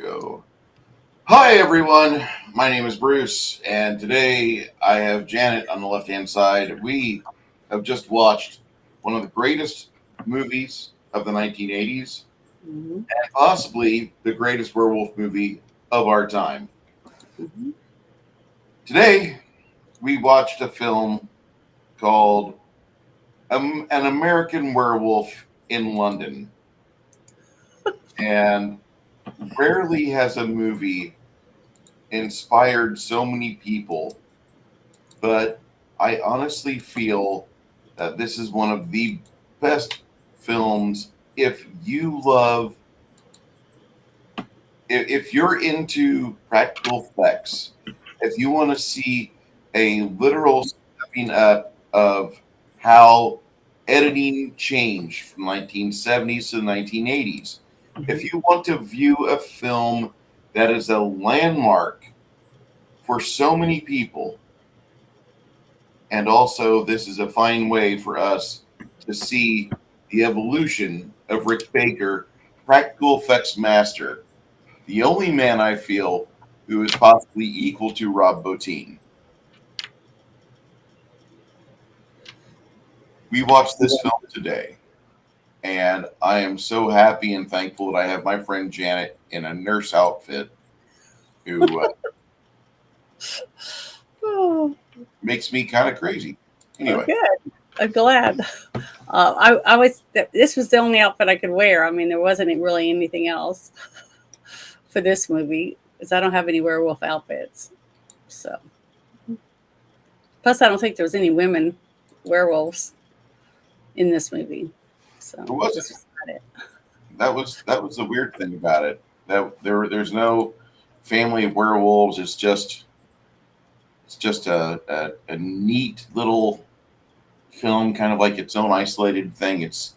Go. Hi, everyone. My name is Bruce, and today I have Janet on the left hand side. We have just watched one of the greatest movies of the 1980s, Hmm. and possibly the greatest werewolf movie of our time. Hmm. Today, we watched a film called An American Werewolf in London, and rarely has a movie inspired so many people, but I honestly feel that this is one of the best films if you love, if you're into practical effects, if you want to see a literal stepping up of how editing changed from 1970s to the 1980s. If you want to view a film that is a landmark for so many people, and also, this is a fine way for us to see the evolution of Rick Baker, practical effects master, the only man I feel who is possibly equal to Rob Bottin. We watched this film today, and I am so happy and thankful that I have my friend Janet in a nurse outfit who Oh, makes me kind of crazy. oh, Anyway, good. I'm glad. I was. This was the only outfit I could wear. I mean, there wasn't really anything else for this movie because I don't have any werewolf outfits. So, plus, I don't think there was any women werewolves in this movie. So there wasn't. this was not it. That was the weird thing about it. That there's no family of werewolves. It's just a neat little film, kind of like its own isolated thing. It's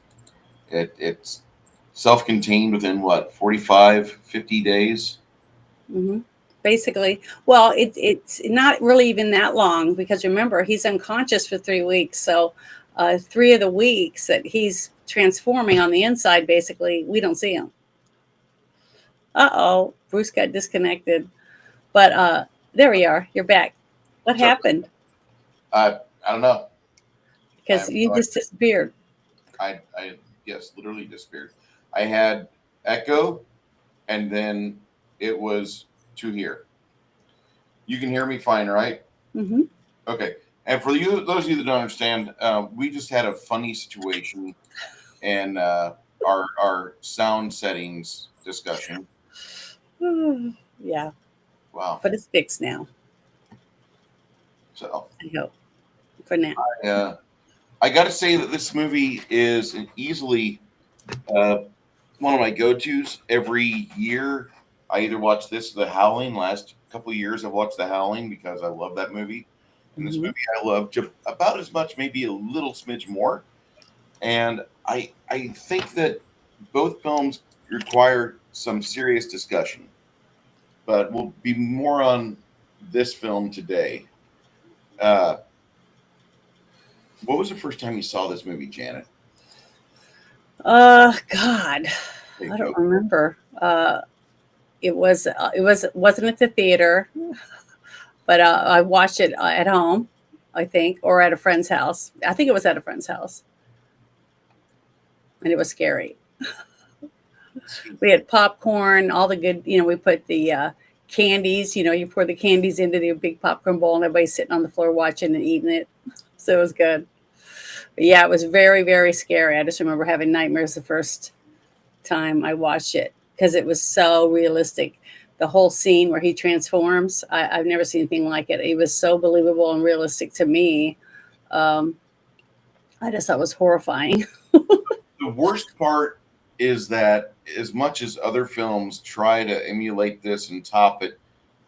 self-contained within what 45, 50 days. Hmm. Basically, well, it's not really even that long because remember he's unconscious for 3 weeks. So, 3 of the weeks that he's transforming on the inside, basically, we don't see him. Uh-oh, Bruce got disconnected. But there we are. You're back. What So happened? I don't know. I Because have you no just disappeared. I yes, literally disappeared. I had echo, and then it was to here. You can hear me fine, right? Hmm. Okay. And for you, those of you that don't understand, we just had a funny situation in our sound settings discussion. Yeah, Wow. but it's fixed now. So I hope for now. uh, I got to say that this movie is easily uh, one of my go-tos every year. I either watch this or The Howling. Last couple of years, I've watched The Howling because I love that movie. And this Hmm. movie I love about as much, maybe a little smidge more. And I think that both films require some serious discussion, but we'll be more on this film today. Uh, what was the first time you saw this movie, Janet? God, There you I go. don't remember. It wasn't at the theater, but I watched it at home, I think, or at a friend's house. I think it was at a friend's house, and it was scary. See, We had popcorn, all the good. We put the candies. You pour the candies into the big popcorn bowl, and everybody's sitting on the floor watching and eating it. So it was good. But yeah, it was very, very scary. I just remember having nightmares the first time I watched it because it was so realistic. The whole scene where he transforms, I've never seen anything like it. It was so believable and realistic to me. Um, I just thought it was horrifying. the worst part is that as much as other films try to emulate this and top it,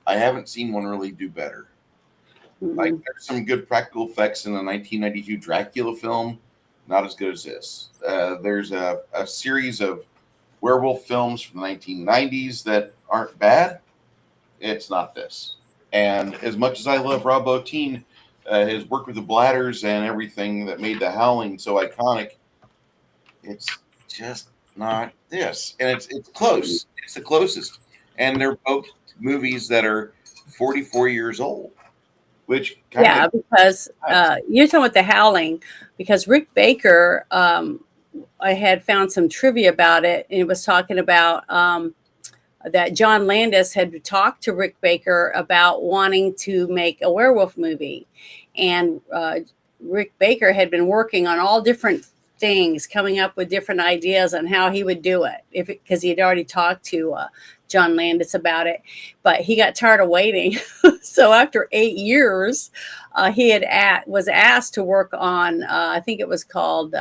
I haven't seen one really do better. Like Mm-mm. there's some good practical effects in the 1992 Dracula film, not as good as this. There's a series of werewolf films from the 1990s that aren't bad. It's not this. And as much as I love Rob Bottin, his work with the bladders and everything that made The Howling so iconic, it's just not this. And it's close. It's the closest. and they're both movies that are 44 years old, which kind of Yeah, makes because sense. you're talking about The Howling, because Rick Baker, I had found some trivia about it, and it was talking about that John Landis had talked to Rick Baker about wanting to make a werewolf movie. And Rick Baker had been working on all different things, coming up with different ideas on how he would do it, if because he had already talked to John Landis about it, but he got tired of waiting. So after 8 years, was asked to work on. I think it was called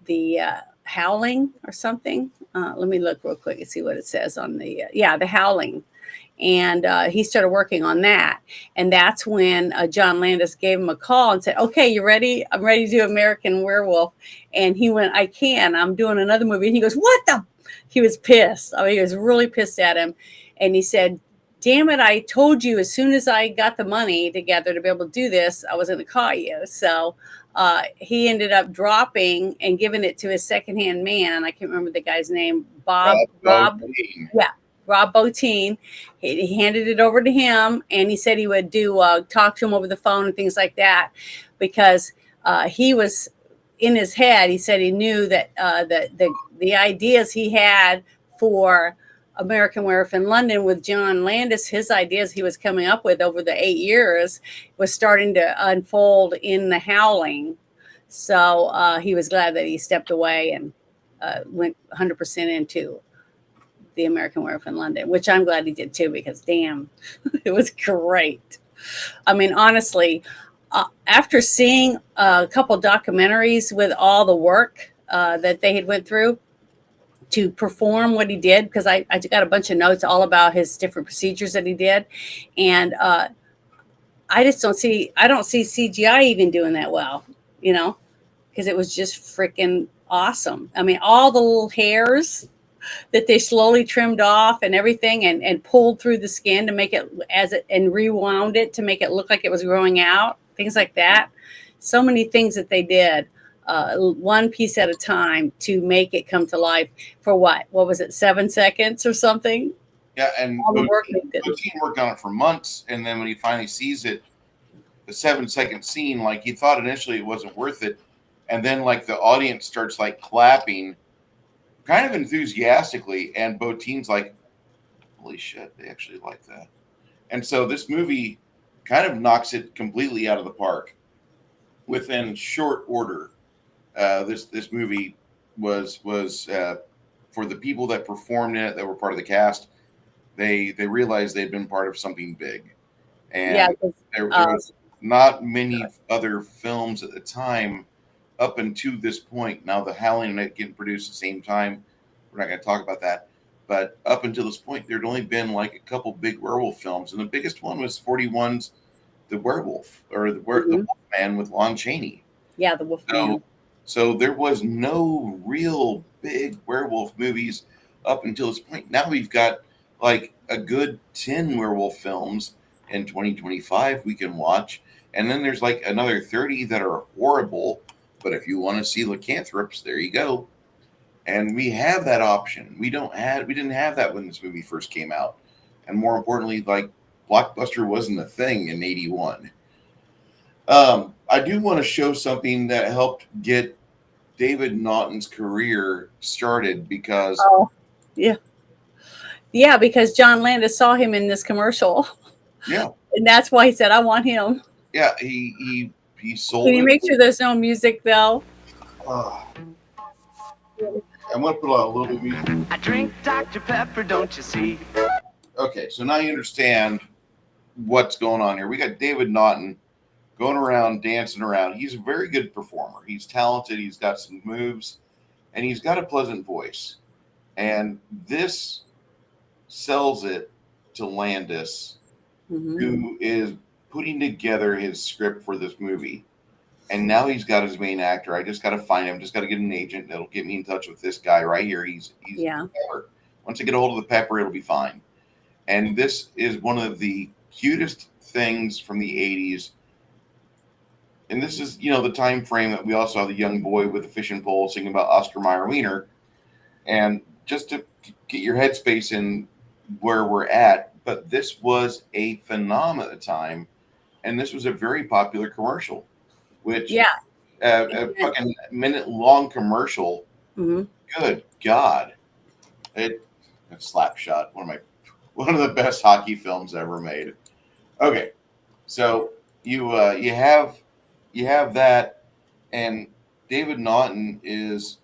the Howling or something. Let me look real quick and see what it says on the the Howling. And he started working on that, and that's when John Landis gave him a call and said, "Okay, you ready? I'm ready to do American Werewolf." And he went, "I can. I'm doing another movie." And he goes, "What the?" He was pissed. I mean, he was really pissed at him, and he said, "Damn it! I told you as soon as I got the money together to be able to do this, I was going to call you." So he ended up dropping and giving it to his secondhand man. I can't remember the guy's name. Rob Rob. Bottin. Yeah. Rob Bottin. He handed it over to him, and he said he would do talk to him over the phone and things like that, because he was in his head. He said he knew that the ideas he had for American Werewolf in London with John Landis, his ideas he was coming up with over the 8 years was starting to unfold in The Howling. So he was glad that he stepped away and went 100% into the American Werewolf in London, which I'm glad he did too, because damn, it was great. I mean, honestly, after seeing a couple documentaries with all the work that they had went through to perform what he did, because I got a bunch of notes all about his different procedures that he did, and I don't see CGI even doing that well, you know, because it was just freaking awesome. I mean, all the little hairs that they slowly trimmed off and everything, and pulled through the skin to make it and rewound it to make it look like it was growing out, things like that. So many things that they did, one piece at a time, to make it come to life for what was it, 7 seconds or something? Yeah, and All the work they did. Bottin worked on it for months, and then when he finally sees it, the 7 second scene, like he thought initially it wasn't worth it, and then like the audience starts like clapping, kind of enthusiastically, and Bottin's like, "Holy shit, they actually like that." And so this movie kind of knocks it completely out of the park within short order. This movie was for the people that performed in it, that were part of the cast. They realized they'd been part of something big, Yeah, and 'cause, there was not many other films at the time up until this point. Now, The Howling and it getting produced at the same time. We're not going to talk about that. But up until this point, there'd only been like a couple big werewolf films, and the biggest one was 41's The Werewolf, or the mhm. Wolfman with Lon Chaney. Yeah, the Wolf So, Man. so there was no real big werewolf movies up until this point. Now we've got like a good 10 werewolf films in 2025 we can watch. And then there's like another 30 that are horrible. But if you want to see lycanthropes, there you go. And we have that option. We didn't have that when this movie first came out. And more importantly, like Blockbuster wasn't a thing in 81. I do want to show something that helped get David Naughton's career started because, Oh, yeah. Yeah, because John Landis saw him in this commercial, yeah, and that's why he said, "I want him." yeah, he Can sold you it. make sure there's no music though? Uh, I'm gonna put a little bit of music. I drink Dr. Pepper, don't you see? Okay, so now you understand what's going on here. We got David Naughton going around, dancing around. He's a very good performer. He's talented. He's got some moves, and he's got a pleasant voice. And this sells it to Landis, Hmm. who is putting together his script for this movie. And now he's got his main actor. I just got to find him. Just got to get an agent that'll get me in touch with this guy right here. He's Yeah. Pepper. Once I get a hold of the Pepper, it'll be fine. And this is one of the cutest things from the 80s. And this is, the time frame that we also have the young boy with the fishing pole singing about Oscar Mayer Wiener. And just to get your headspace in, where we're at, but this was a phenomenon at the time, and this was a very popular commercial, which Yeah. a fucking minute long commercial. Hmm. Good God, it a slap shot. One of the best hockey films ever made. Okay, so you have that, and David Naughton is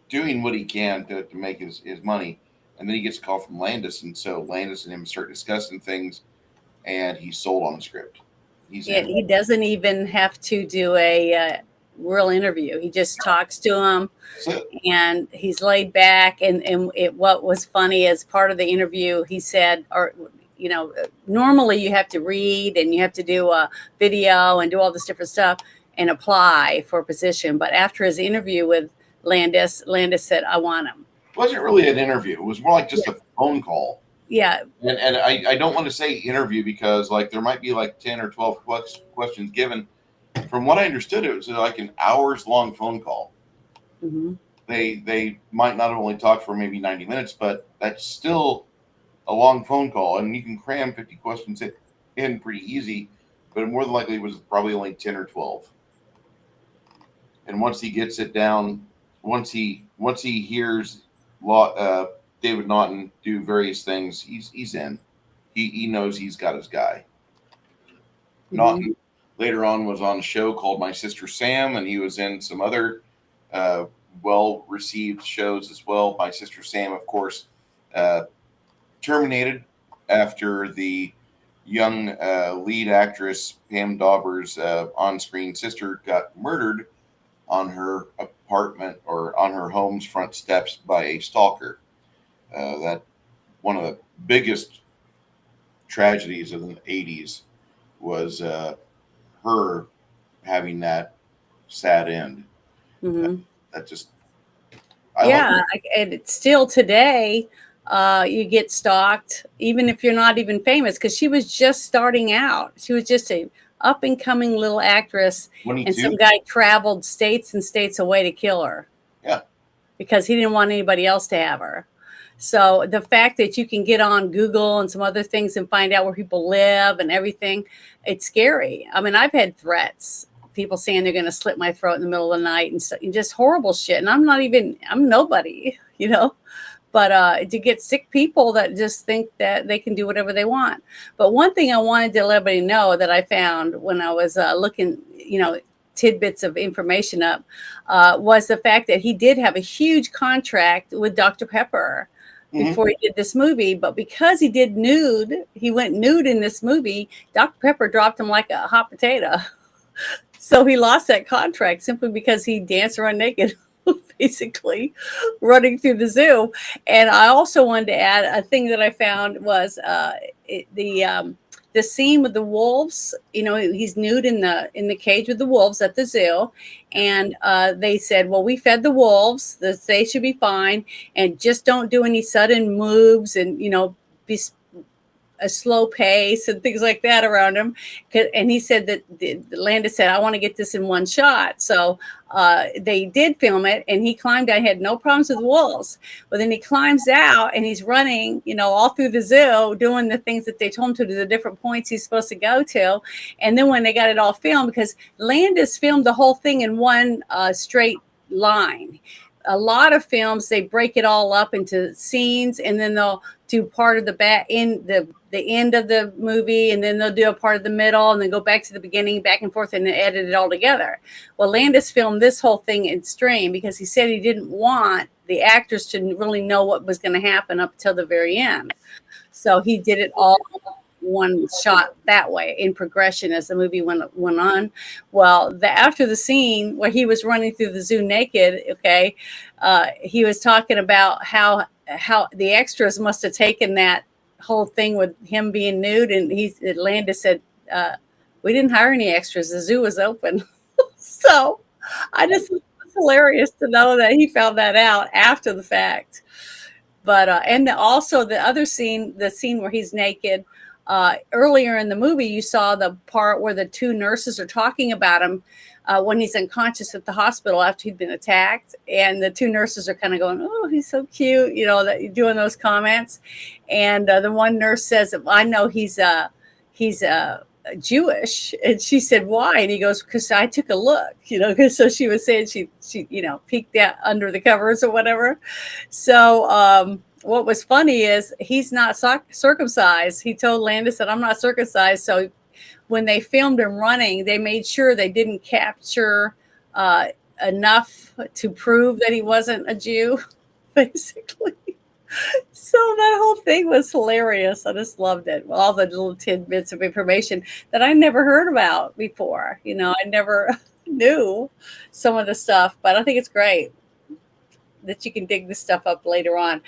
doing what he can to make his money, and then he gets a call from Landis, and so Landis and him start discussing things, and he's sold on the script. He's in. He doesn't even have to do a real interview. He just talks to him, So, and he's laid back. What was funny as part of the interview, he said, or normally you have to read and you have to do a video and do all this different stuff and apply for a position. But after his interview with Landis said, "I want him." it wasn't really an interview. It was more like just a phone call. Yeah. And I don't want to say interview because like there might be like 10 or 12 questions given. From what I understood, it was like an hours long phone call. Mm-hmm. They might not have only talked for maybe 90 minutes, but that's still a long phone call, and you can cram 50 questions in pretty easy, but more than likely it was probably only 10 or 12. And once he gets it down, once he hears David Naughton do various things, he's in. He knows he's got his guy. Mm-hmm. Naughton later on was on a show called My Sister Sam, and he was in some other well-received shows as well. My Sister Sam, of course, terminated after the young lead actress Pam Dauber's on-screen sister got murdered on her apartment or on her home's front steps by a stalker. That one of the biggest tragedies of the 80s was her having that sad end. Mm-hmm. That just and it's still today. You get stalked, even if you're not even famous, because she was just starting out. She was just a up and coming little actress, 22. and some guy traveled states and states away to kill her. Yeah, because he didn't want anybody else to have her. So the fact that you can get on Google and some other things and find out where people live and everything, it's scary. I mean, I've had threats, people saying they're going to slit my throat in the middle of the night and just horrible shit. And I'm nobody, but to get sick people that just think that they can do whatever they want. But one thing I wanted to let everybody know that I found when I was looking, tidbits of information up, was the fact that he did have a huge contract with Dr. Pepper before he did this movie. But because he went nude in this movie, Dr. Pepper dropped him like a hot potato. So he lost that contract simply because he danced around naked, basically running through the zoo. And I also wanted to add a thing that I found was the scene with the wolves. He's nude in the cage with the wolves at the zoo, and they said, well, we fed the wolves, they should be fine, and just don't do any sudden moves, and be a slow pace and things like that around him. And he said that Landis said, I want to get this in one shot. So they did film it, and he climbed out. He had no problems with wolves. But then he climbs out and he's running, all through the zoo, doing the things that they told him to do, the different points he's supposed to go to. And then when they got it all filmed, because Landis filmed the whole thing in one straight line. A lot of films, they break it all up into scenes, and then they'll do part of the end of the movie, and then they'll do a part of the middle, and then go back to the beginning, back and forth, and then edit it all together. Well, Landis filmed this whole thing in stream because he said he didn't want the actors to really know what was going to happen up till the very end. So he did it all one shot that way in progression as the movie went on. Well, after the scene where he was running through the zoo naked, he was talking about how the extras must have taken that whole thing with him being nude, and Landis said, we didn't hire any extras, the zoo was open. So it's hilarious to know that he found that out after the fact. But and also the other scene, the scene where he's naked, earlier in the movie, you saw the part where the two nurses are talking about him when he's unconscious at the hospital after he'd been attacked, and the two nurses are kind of going, "Oh, he's so cute," that doing those comments, and the one nurse says, "I know he's Jewish," and she said, "Why?" And he goes, "Because I took a look," because so she was saying she peeked out under the covers or whatever. So what was funny is he's not circumcised. He told Landis that I'm not circumcised. So when they filmed him running, they made sure they didn't capture enough to prove that he wasn't a Jew, basically. So that whole thing was hilarious. I just loved it. All the little tidbits of information that I never heard about before. I never knew some of the stuff, but I think it's great that you can dig this stuff up later on.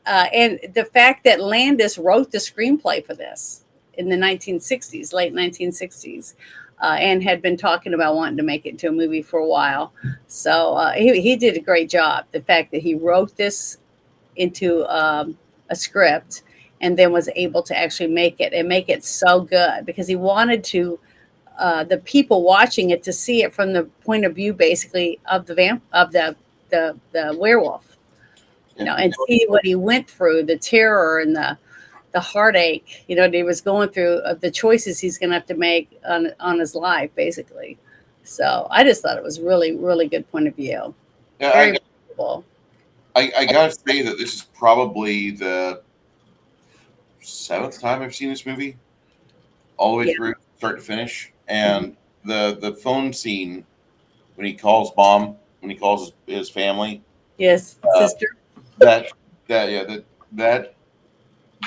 And the fact that Landis wrote the screenplay for this in the 1960s, late 1960s, and had been talking about wanting to make it into a movie for a while. So he did a great job. The fact that he wrote this into a script and then was able to actually make it so good, because he wanted to the people watching it to see it from the point of view basically of the werewolf, and see what he went through, the terror and the heartache, that he was going through, of the choices he's going to have to make on his life, basically. So I just thought it was really, really good point of view. Yeah, Very cool. I gotta say that this is probably the 7th time I've seen this movie, all the way through, start to finish. And the phone scene when he calls mom, when he calls his family, yes, sister, that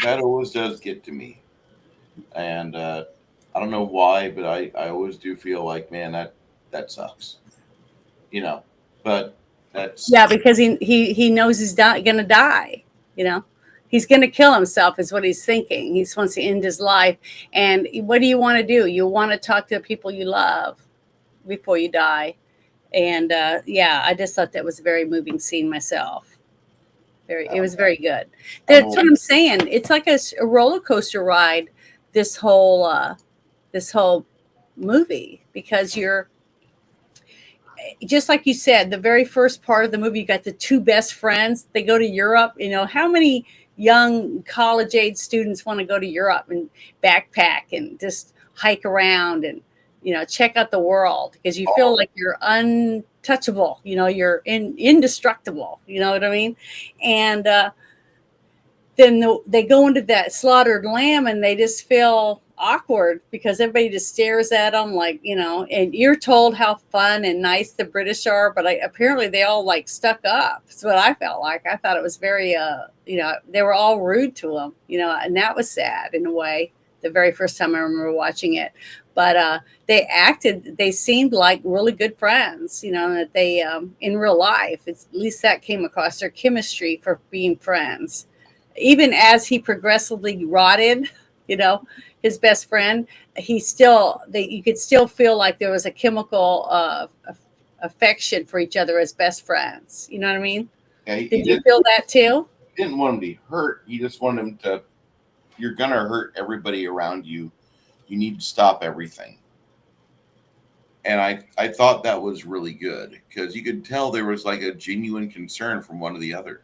always does get to me. And I don't know why, but I always do feel like, man, that sucks, But that's because he knows he's gonna die. He's gonna kill himself is what he's thinking. He wants to end his life. And what do you want to do? You want to talk to the people you love before you die. And I just thought that was a very moving scene myself. It was very good. That's what I'm saying. It's like a roller coaster ride. This whole movie, because you're just like you said, the very first part of the movie, you got the two best friends. They go to Europe. How many young college age students want to go to Europe and backpack and just hike around and check out the world, because you feel like you're untouchable, you're indestructible, you know what I mean? And then they go into that slaughtered lamb and they just feel awkward because everybody just stares at them like, and you're told how fun and nice the British are, but apparently they all like stuck up. That's what I felt like. I thought it was very, they were all rude to them, and that was sad in a way. The very first time I remember watching it, but they seemed like really good friends, that they, in real life, at least that came across, their chemistry for being friends. Even as he progressively rotted, his best friend, you could still feel like there was a chemical affection for each other as best friends. You know what I mean? Yeah, Did you feel that too? He didn't want him to be hurt. He just wanted him to, you're going to hurt everybody around you. You need to stop everything. And I thought that was really good, because you could tell there was like a genuine concern from one to the other.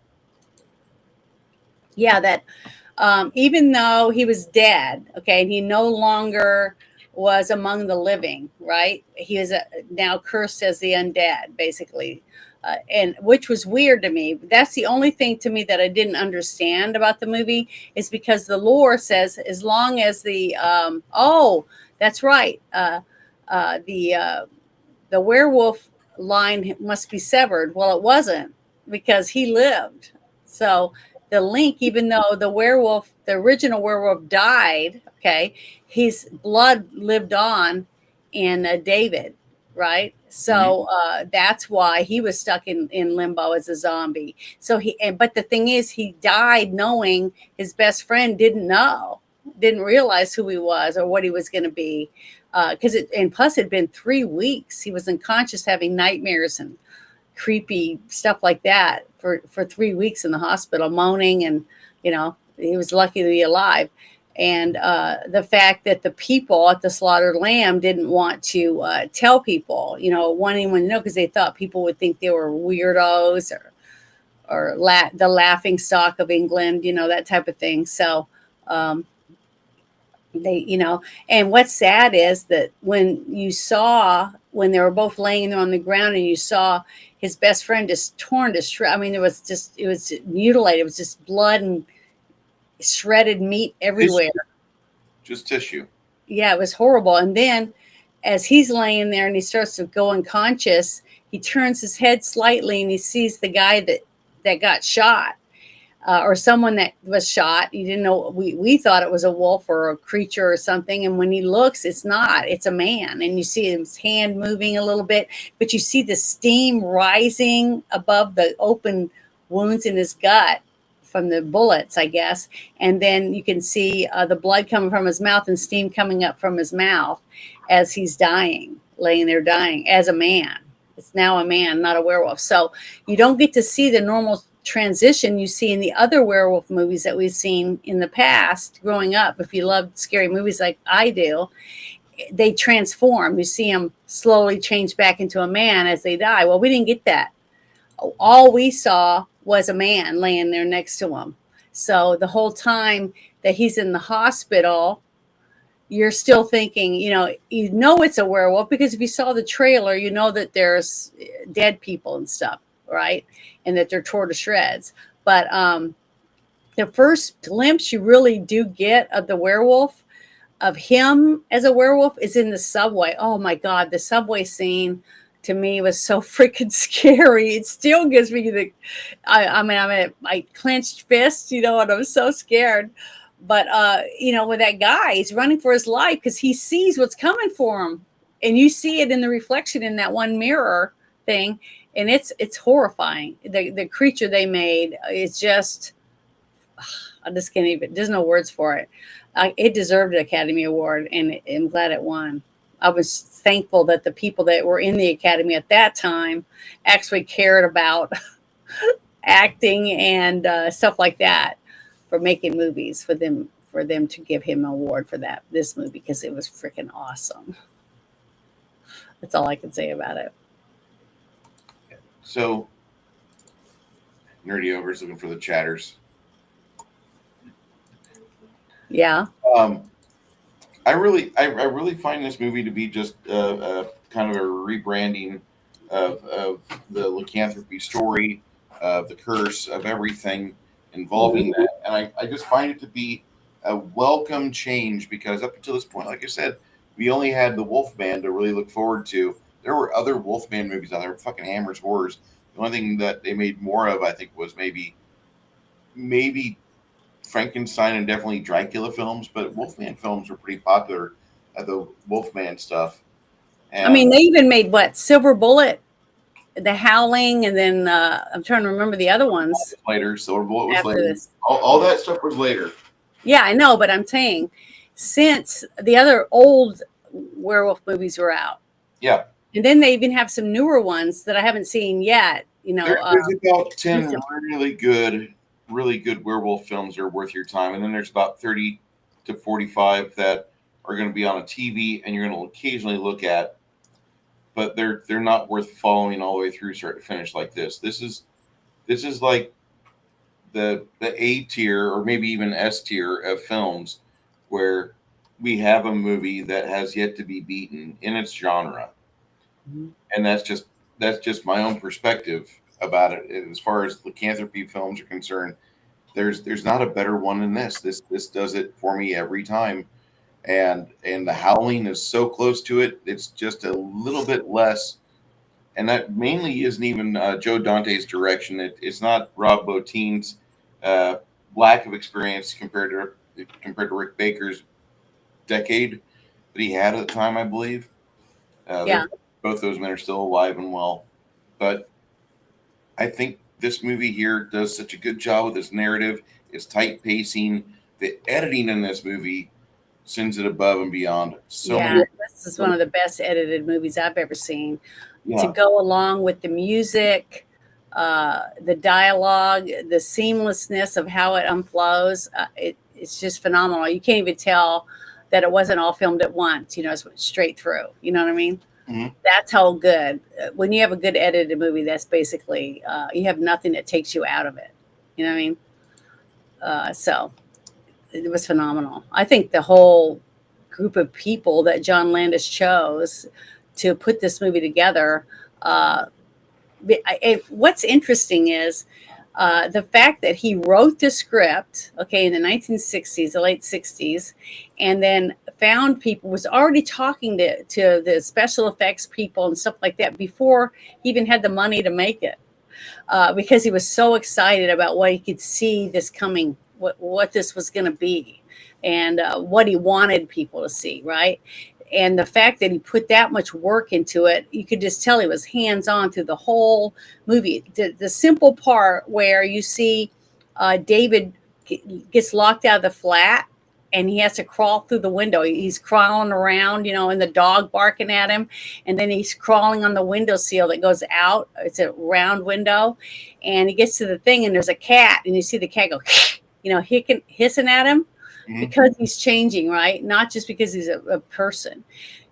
Yeah, that even though he was dead, okay, and he no longer was among the living, right? He was now cursed as the undead, basically, and which was weird to me. That's the only thing to me that I didn't understand about the movie, is because the lore says as long as the that's right, the werewolf line must be severed. Well, it wasn't, because he lived. So the link, even though the original werewolf died, okay, his blood lived on in David, right? So that's why he was stuck in limbo as a zombie. So but the thing is, he died knowing his best friend didn't realize who he was or what he was going to be. And plus it'd been 3 weeks. He was unconscious, having nightmares and creepy stuff like that for 3 weeks in the hospital, moaning, and he was lucky to be alive. And the fact that the people at the slaughtered lamb didn't want to tell people, want anyone to know, because they thought people would think they were weirdos or the laughing stock of England, that type of thing. So um, and what's sad is that when they were both laying there on the ground and you saw his best friend just torn to shreds. I mean, it was mutilated. It was just blood and shredded meat everywhere. Just tissue. Yeah, it was horrible. And then as he's laying there and he starts to go unconscious, he turns his head slightly and he sees the guy that got shot. Or someone that was shot. You didn't know. We thought it was a wolf or a creature or something. And when he looks, it's not. It's a man. And you see his hand moving a little bit, but you see the steam rising above the open wounds in his gut from the bullets, I guess. And then you can see the blood coming from his mouth and steam coming up from his mouth as he's dying, laying there dying as a man. It's now a man, not a werewolf. So you don't get to see the normal transition you see in the other werewolf movies that we've seen in the past growing up. If you love scary movies like I do, they transform. You see them slowly change back into a man as they die. Well, we didn't get that. All we saw was a man laying there next to him. So the whole time that he's in the hospital, you're still thinking, it's a werewolf, because if you saw the trailer, you know that there's dead people and stuff, right? And that they're torn to shreds. But the first glimpse you really do get of the werewolf, of him as a werewolf, is in the subway. Oh my God, the subway scene to me was so freaking scary. It still gives me I'm a clenched fist, and I'm so scared. But with that guy, he's running for his life because he sees what's coming for him, and you see it in the reflection in that one mirror thing. And it's horrifying. The creature they made is just, I just can't even, there's no words for it. It deserved an Academy Award, and I'm glad it won. I was thankful that the people that were in the Academy at that time actually cared about acting and stuff like that for making movies, for them to give him an award for this movie, because it was freaking awesome. That's all I can say about it. So, Nerdy Over's looking for the chatters. Yeah. I really find this movie to be just kind of a rebranding of the lycanthropy story, of the curse, of everything involving that. And I just find it to be a welcome change, because up until this point, like I said, we only had the Wolfman to really look forward to. There were other Wolfman movies out there, fucking Hammer's Horrors. The only thing that they made more of, I think, was maybe Frankenstein and definitely Dracula films, but Wolfman films were pretty popular, the Wolfman stuff. And they even made Silver Bullet, The Howling, and then I'm trying to remember the other ones. Later, Silver Bullet was later. All that stuff was later. Yeah, I know, but I'm saying since the other old werewolf movies were out. Yeah. And then they even have some newer ones that I haven't seen yet. There's about 10 really good werewolf films that are worth your time. And then there's about 30 to 45 that are going to be on a TV and you're going to occasionally look at, but they're not worth following all the way through start to finish like this. This is like the A tier or maybe even S tier of films where we have a movie that has yet to be beaten in its genre. Mm-hmm. And that's just my own perspective about it. As far as lycanthropy films are concerned, there's not a better one than this. This does it for me every time. And The Howling is so close to it. It's just a little bit less. And that mainly isn't even Joe Dante's direction. It's not Rob Bottin's lack of experience compared to Rick Baker's decade that he had at the time, I believe. Both those men are still alive and well. But I think this movie here does such a good job with its narrative, its tight pacing. The editing in this movie sends it above and beyond. This is one of the best edited movies I've ever seen. Yeah. To go along with the music, the dialogue, the seamlessness of how it unflows, it's just phenomenal. You can't even tell that it wasn't all filmed at once. It's straight through. You know what I mean? Mhm. That's how good. When you have a good edited movie, that's basically you have nothing that takes you out of it. You know what I mean? So it was phenomenal. I think the whole group of people that John Landis chose to put this movie together. What's interesting is the fact that he wrote the script, okay, in the 1960s, the late 60s, and then found people, was already talking to the special effects people and stuff like that before he even had the money to make it, because he was so excited about what he could see this coming, what this was going to be, and what he wanted people to see, right? And the fact that he put that much work into it, you could just tell he was hands on through the whole movie. The simple part where you see David gets locked out of the flat and he has to crawl through the window. He's crawling around, and the dog barking at him. And then he's crawling on the windowsill that goes out. It's a round window. And he gets to the thing and there's a cat. And you see the cat go, hissing at him. Mhm. Because he's changing, right? Not just because he's a person.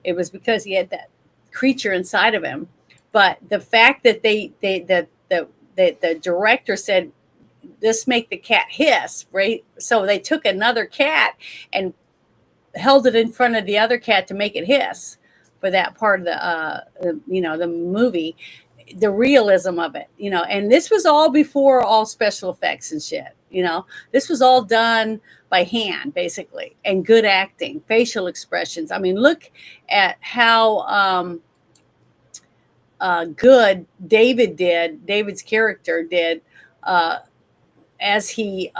It was because he had that creature inside of him. But the fact that the director said, "Let's make the cat hiss," right? So they took another cat and held it in front of the other cat to make it hiss for that part of the movie. The realism of it, and this was all before all special effects and shit. This was all done by hand, basically, and good acting, facial expressions. I mean, look at how good David's character did, as he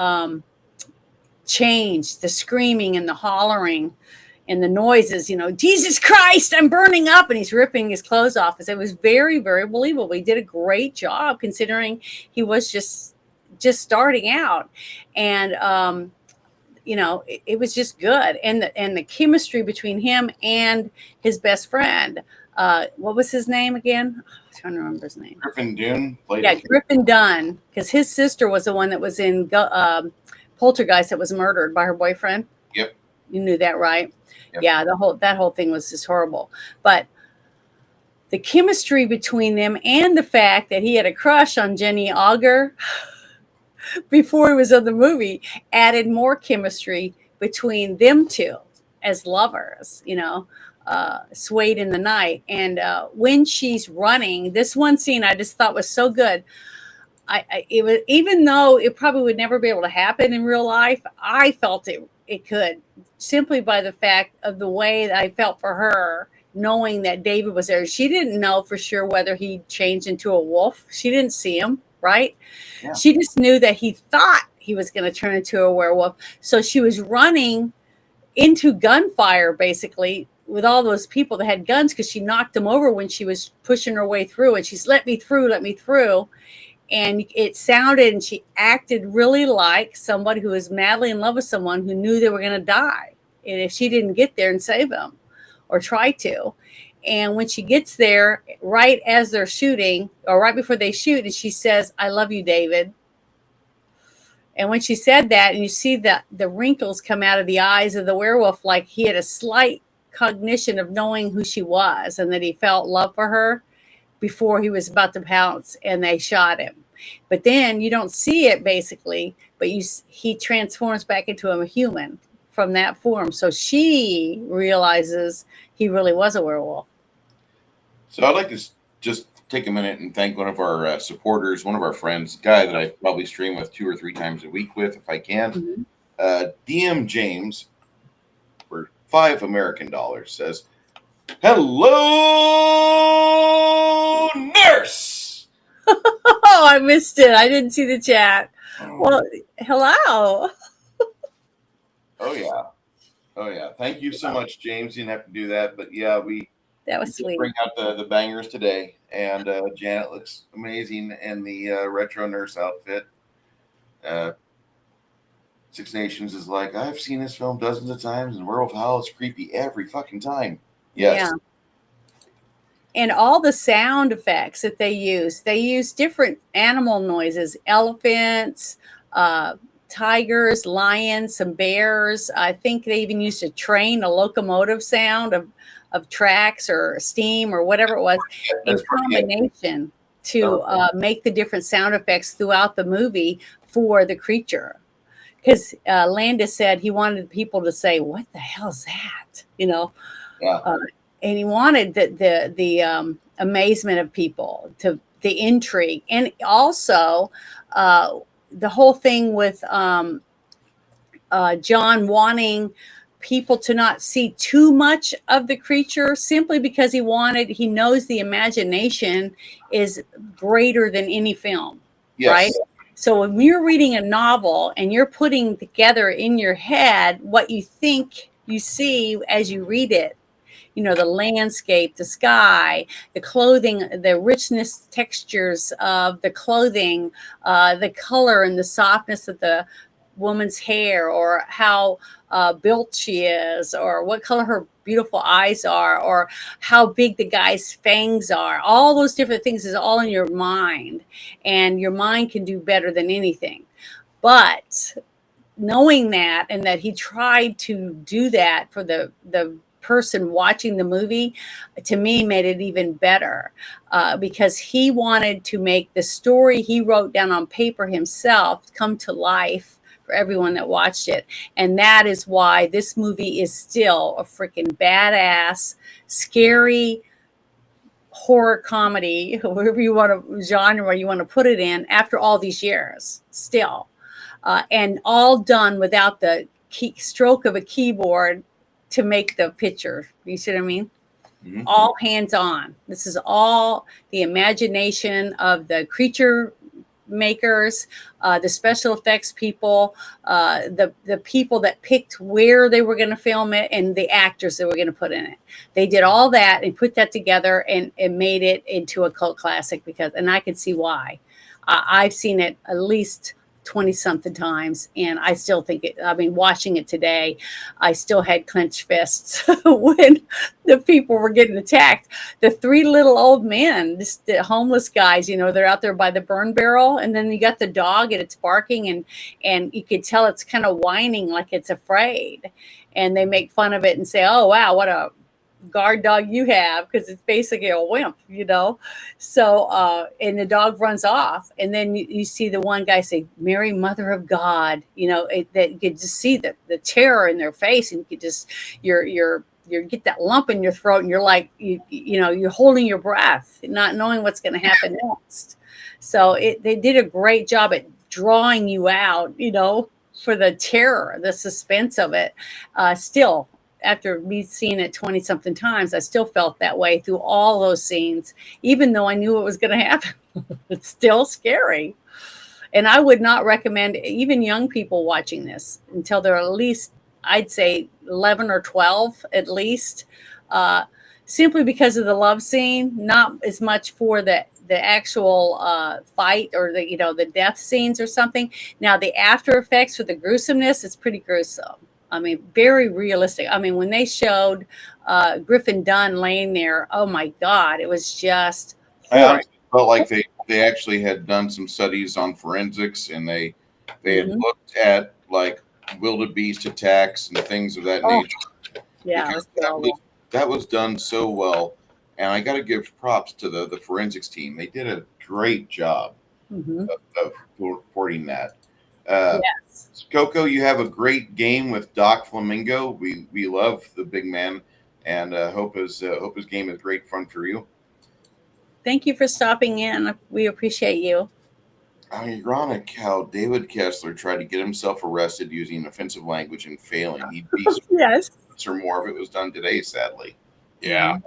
changed, the screaming and the hollering and the noises, Jesus Christ, I'm burning up. And he's ripping his clothes off. It was very, very believable. He did a great job considering he was just starting out. And, it was just good. And the chemistry between him and his best friend, what was his name again? I'm trying to remember his name. Griffin Dunne played. Yeah, Griffin Dunne, because his sister was the one that was in Poltergeist that was murdered by her boyfriend. Yep. You knew that, right? Yep. Yeah, that whole thing was just horrible. But the chemistry between them and the fact that he had a crush on Jenny Auger before he was in the movie added more chemistry between them two as lovers, swayed in the night. And when she's running, this one scene I just thought was so good. It was, even though it probably would never be able to happen in real life, I felt it could, simply by the fact of the way that I felt for her, knowing that David was there. She didn't know for sure whether he changed into a wolf. She didn't see him, right? Yeah. She just knew that he thought he was going to turn into a werewolf. So she was running into gunfire, basically, with all those people that had guns, because she knocked them over when she was pushing her way through. And she's, let me through, let me through. And it sounded, and she acted really like somebody who was madly in love with someone who knew they were going to die. And if she didn't get there and save them or try to. And when she gets there, right as they're shooting, or right before they shoot, and she says, I love you, David. And when she said that, and you see that the wrinkles come out of the eyes of the werewolf, like he had a slight cognition of knowing who she was and that he felt love for her before he was about to pounce and they shot him. But then you don't see it, basically, but he transforms back into a human from that form. So she realizes he really was a werewolf. So I'd like to just take a minute and thank one of our supporters, one of our friends, a guy that I probably stream with 2 or 3 times a week with, if I can. Mm-hmm. DM James, for $5 American, says, hello, nurse. Oh, I missed it. I didn't see the chat. Well, hello. Oh yeah. Thank you so much, James. You didn't have to do that, but yeah, that was sweet. Bring out the bangers today, and Janet looks amazing in the retro nurse outfit. Six Nations is like, I've seen this film dozens of times, and Werewolf Howl is creepy every fucking time. Yes. Yeah. And all the sound effects that they use different animal noises, elephants, tigers, lions, some bears. I think they even used to train a locomotive sound of tracks or steam or whatever it was in That's pretty good. combination to make the different sound effects throughout the movie for the creature. Because Landis said he wanted people to say, "What the hell is that?" Yeah. And he wanted the amazement of people, to the intrigue, and also the whole thing with John wanting people to not see too much of the creature, simply because he knows the imagination is greater than any film, right? Yes. So when you're reading a novel and you're putting together in your head what you think you see as you read it, the landscape, the sky, the clothing, the richness, textures of the clothing, the color and the softness of the woman's hair, or how built she is, or what color her beautiful eyes are, or how big the guy's fangs are. All those different things is all in your mind, and your mind can do better than anything. But knowing that, and that he tried to do that for the person watching the movie, to me made it even better, because he wanted to make the story he wrote down on paper himself come to life for everyone that watched it. And that is why this movie is still a freaking badass, scary horror comedy, whatever you want to genre you want to put it in, after all these years still. And all done without the stroke of a keyboard to make the picture. You see what I mean? Mhm. All hands on. This is all the imagination of the creature makers, the special effects people, the people that picked where they were going to film it, and the actors that were going to put in it. They did all that and put that together, and made it into a cult classic, and I can see why. I've seen it at least 20 something times, and I still think it. I mean, watching it today, I still had clenched fists when the people were getting attacked. The three little old men, the homeless guys, they're out there by the burn barrel, and then you got the dog, and it's barking, and you could tell it's kind of whining like it's afraid, and they make fun of it and say, "Oh wow, what a guard dog you have," because it's basically a wimp. So and the dog runs off, and then you see the one guy say, "Mary, Mother of God," that you could just see the terror in their face, and you could just you get that lump in your throat, and you're like, you're holding your breath, not knowing what's going to happen next. So they did a great job at drawing you out, for the terror, the suspense of it. Still, after me seeing it 20 something times, I still felt that way through all those scenes, even though I knew it was going to happen. It's still scary. And I would not recommend even young people watching this until they're at least, I'd say 11 or 12 at least, simply because of the love scene, not as much for the actual fight, or the death scenes or something. Now the after effects for the gruesomeness, it's pretty gruesome. I mean, very realistic. I mean, when they showed Griffin Dunn laying there, oh my God, it was just I horrible. honestly felt like they actually had done some studies on forensics, and they had Mhm. looked at like wildebeest attacks and things of that Oh, nature, yeah, it because was horrible. that was done so well. And I got to give props to the forensics team. They did a great job Hmm. of reporting that. Uh, Yes. Coco, you have a great game with Doc Flamingo. We love the big man, and hope his game is great fun for you. Thank you for stopping in. We appreciate you. Ironic how David Kessler tried to get himself arrested using offensive language and failing. He'd be Yes. or more if it was done today, sadly. Yeah. Mhm.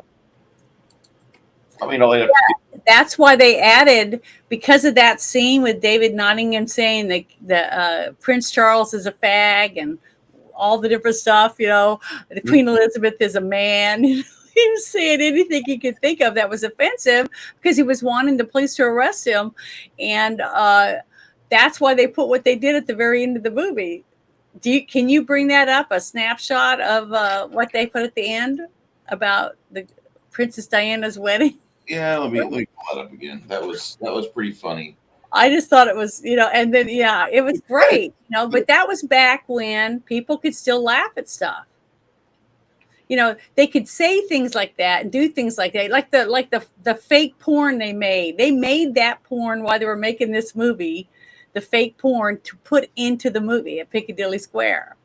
I mean, all they have to That's why they added, because of that scene with David Nottingham saying that Prince Charles is a fag, and all the different stuff, the do. Queen Elizabeth is a man. He was saying anything he could think of that was offensive, because he was wanting the police to arrest him. And that's why they put what they did at the very end of the movie. Can you bring that up, a snapshot of what they put at the end about the Princess Diana's wedding? Yeah, let me pull that up again. That was pretty funny. I just thought it was, and then, yeah, it was great, but that was back when people could still laugh at stuff. They could say things like that and do things like that, like the fake porn they made. They made that porn while they were making this movie, the fake porn to put into the movie at Piccadilly Square.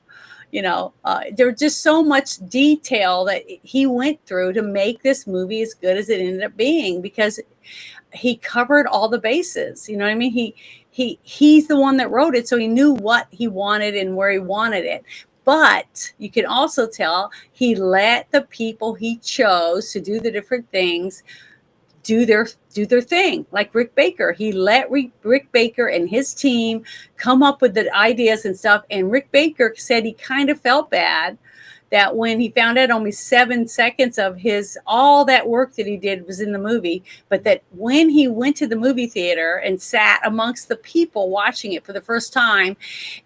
There was just so much detail that he went through to make this movie as good as it ended up being, because he covered all the bases. You know what I mean? He's the one that wrote it, so he knew what he wanted and where he wanted it. But you can also tell he let the people he chose to do the different things do their thing. Like Rick Baker, he let Rick Baker and his team come up with the ideas and stuff. And Rick Baker said he kind of felt bad that when he found out only 7 seconds of all that work that he did was in the movie, but that when he went to the movie theater and sat amongst the people watching it for the first time,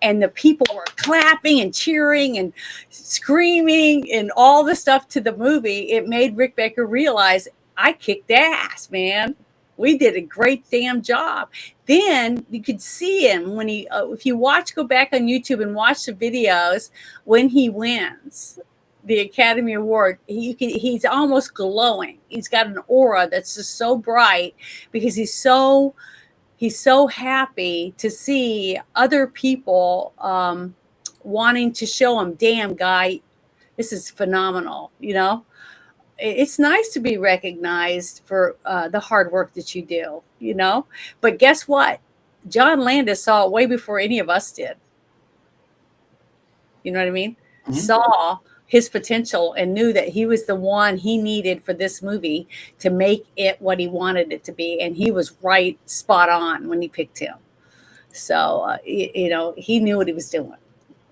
and the people were clapping and cheering and screaming and all the stuff to the movie, it made Rick Baker realize, I kicked ass, man. We did a great damn job. Then you could see him when he, if you go back on YouTube and watch the videos when he wins the Academy Award, he's almost glowing. He's got an aura that's just so bright because he's so happy to see other people wanting to show him, damn guy, this is phenomenal, It's nice to be recognized for the hard work that you do, But guess what? John Landis saw it way before any of us did. You know what I mean? Mm-hmm. Saw his potential and knew that he was the one he needed for this movie to make it what he wanted it to be. And he was right spot on when he picked him. So, he knew what he was doing.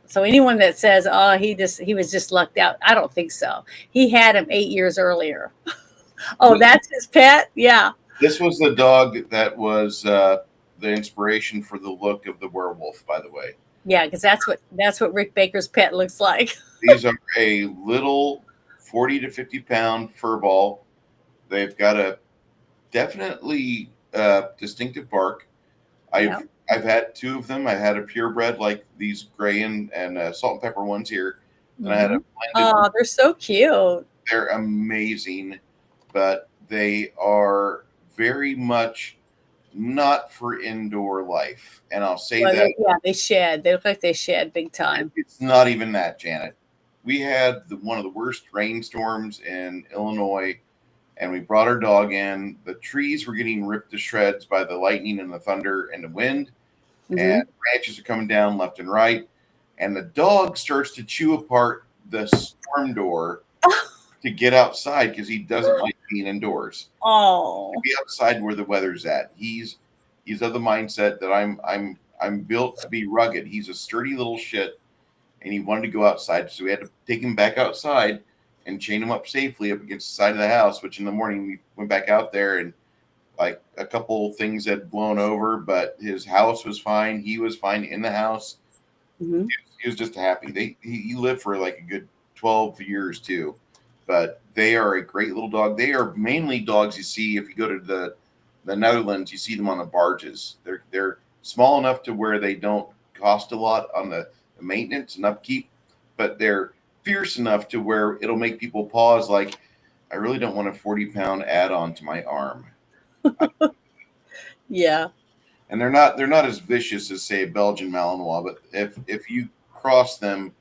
So anyone that says, oh, he was just lucked out, I don't think so. He had him 8 years earlier. Oh, that's his pet? Yeah. This was the dog that was the inspiration for the look of the werewolf, by the way. Yeah, because that's what Rick Baker's pet looks like. These are a little 40 to 50 pound fur ball. They've got a definitely distinctive bark. I've had 2 of them. I had a purebred, like these gray and salt and pepper ones here. And I had a blended. They're so cute. They're amazing, but they are very much not for indoor life. And I'll say that. Yeah, they shed. They look like they shed big time. It's not even that, Janet. We had one of the worst rainstorms in Illinois, and we brought our dog in. The trees were getting ripped to shreds by the lightning and the thunder and the wind. Mm-hmm. And branches are coming down left and right. And the dog starts to chew apart the storm door to get outside because he doesn't like being indoors. Oh, to be outside where the weather's at. He's of the mindset that I'm built to be rugged. He's a sturdy little shit, and he wanted to go outside. So we had to take him back outside and chain him up safely up against the side of the house, which in the morning we went back out there and like a couple things had blown over, but his house was fine. He was fine in the house. Mm-hmm. He was just happy. He lived for like a good 12 years too, but they are a great little dog. They are mainly dogs you see if you go to the Netherlands, you see them on the barges. They're small enough to where they don't cost a lot on the maintenance and upkeep, but they're fierce enough to where it'll make people pause like, I really don't want a 40-pound add-on to my arm. Yeah. And they're not as vicious as, say, a Belgian Malinois, but if you cross them,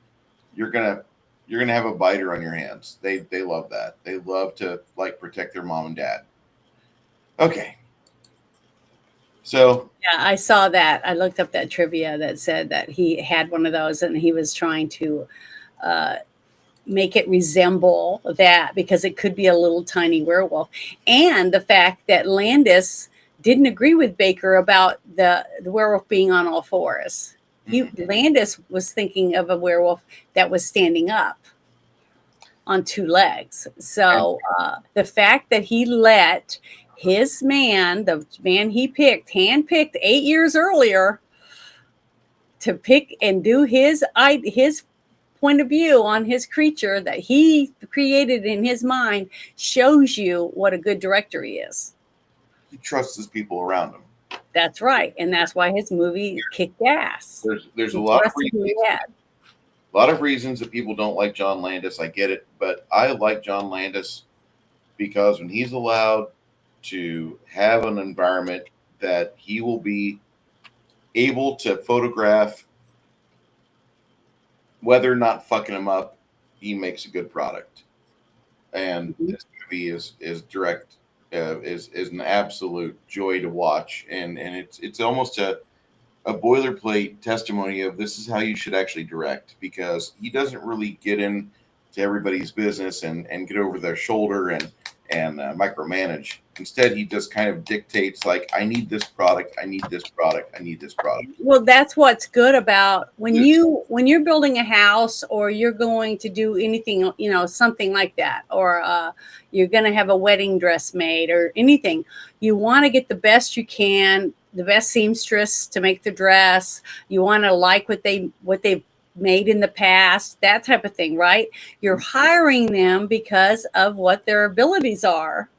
you're gonna have a biter on your hands. They love that. They love to like protect their mom and dad. Okay. So yeah, I saw that. I looked up that trivia that said that he had one of those and he was trying to make it resemble that because it could be a little tiny werewolf. And the fact that Landis didn't agree with Baker about the werewolf being on all fours. Landis was thinking of a werewolf that was standing up on 2 legs. So the fact that he let his man, the man he handpicked 8 years earlier, to pick and do his point of view on his creature that he created in his mind shows you what a good director he is. He trusts his people around him. That's right. And that's why his movie kicked ass. There's a It's lot the of rest of who he reasons. had. A lot of reasons that people don't like John Landis. I get it, but I like John Landis because when he's allowed to have an environment that he will be able to photograph, whether or not fucking him up, he makes a good product. And Mhm. this movie is direct is an absolute joy to watch, and it's almost a boilerplate testimony of this is how you should actually direct, because he doesn't really get in to everybody's business and get over their shoulder and micromanage. Instead, he just kind of dictates, like, I need this product, I need this product, I need this product. Well, that's what's good about Yes. when you're building a house or you're going to do anything, something like that, or you're going to have a wedding dress made or anything. You want to get the best you can, the best seamstress to make the dress. You want to like what they've made in the past, that type of thing, right? You're hiring them because of what their abilities are,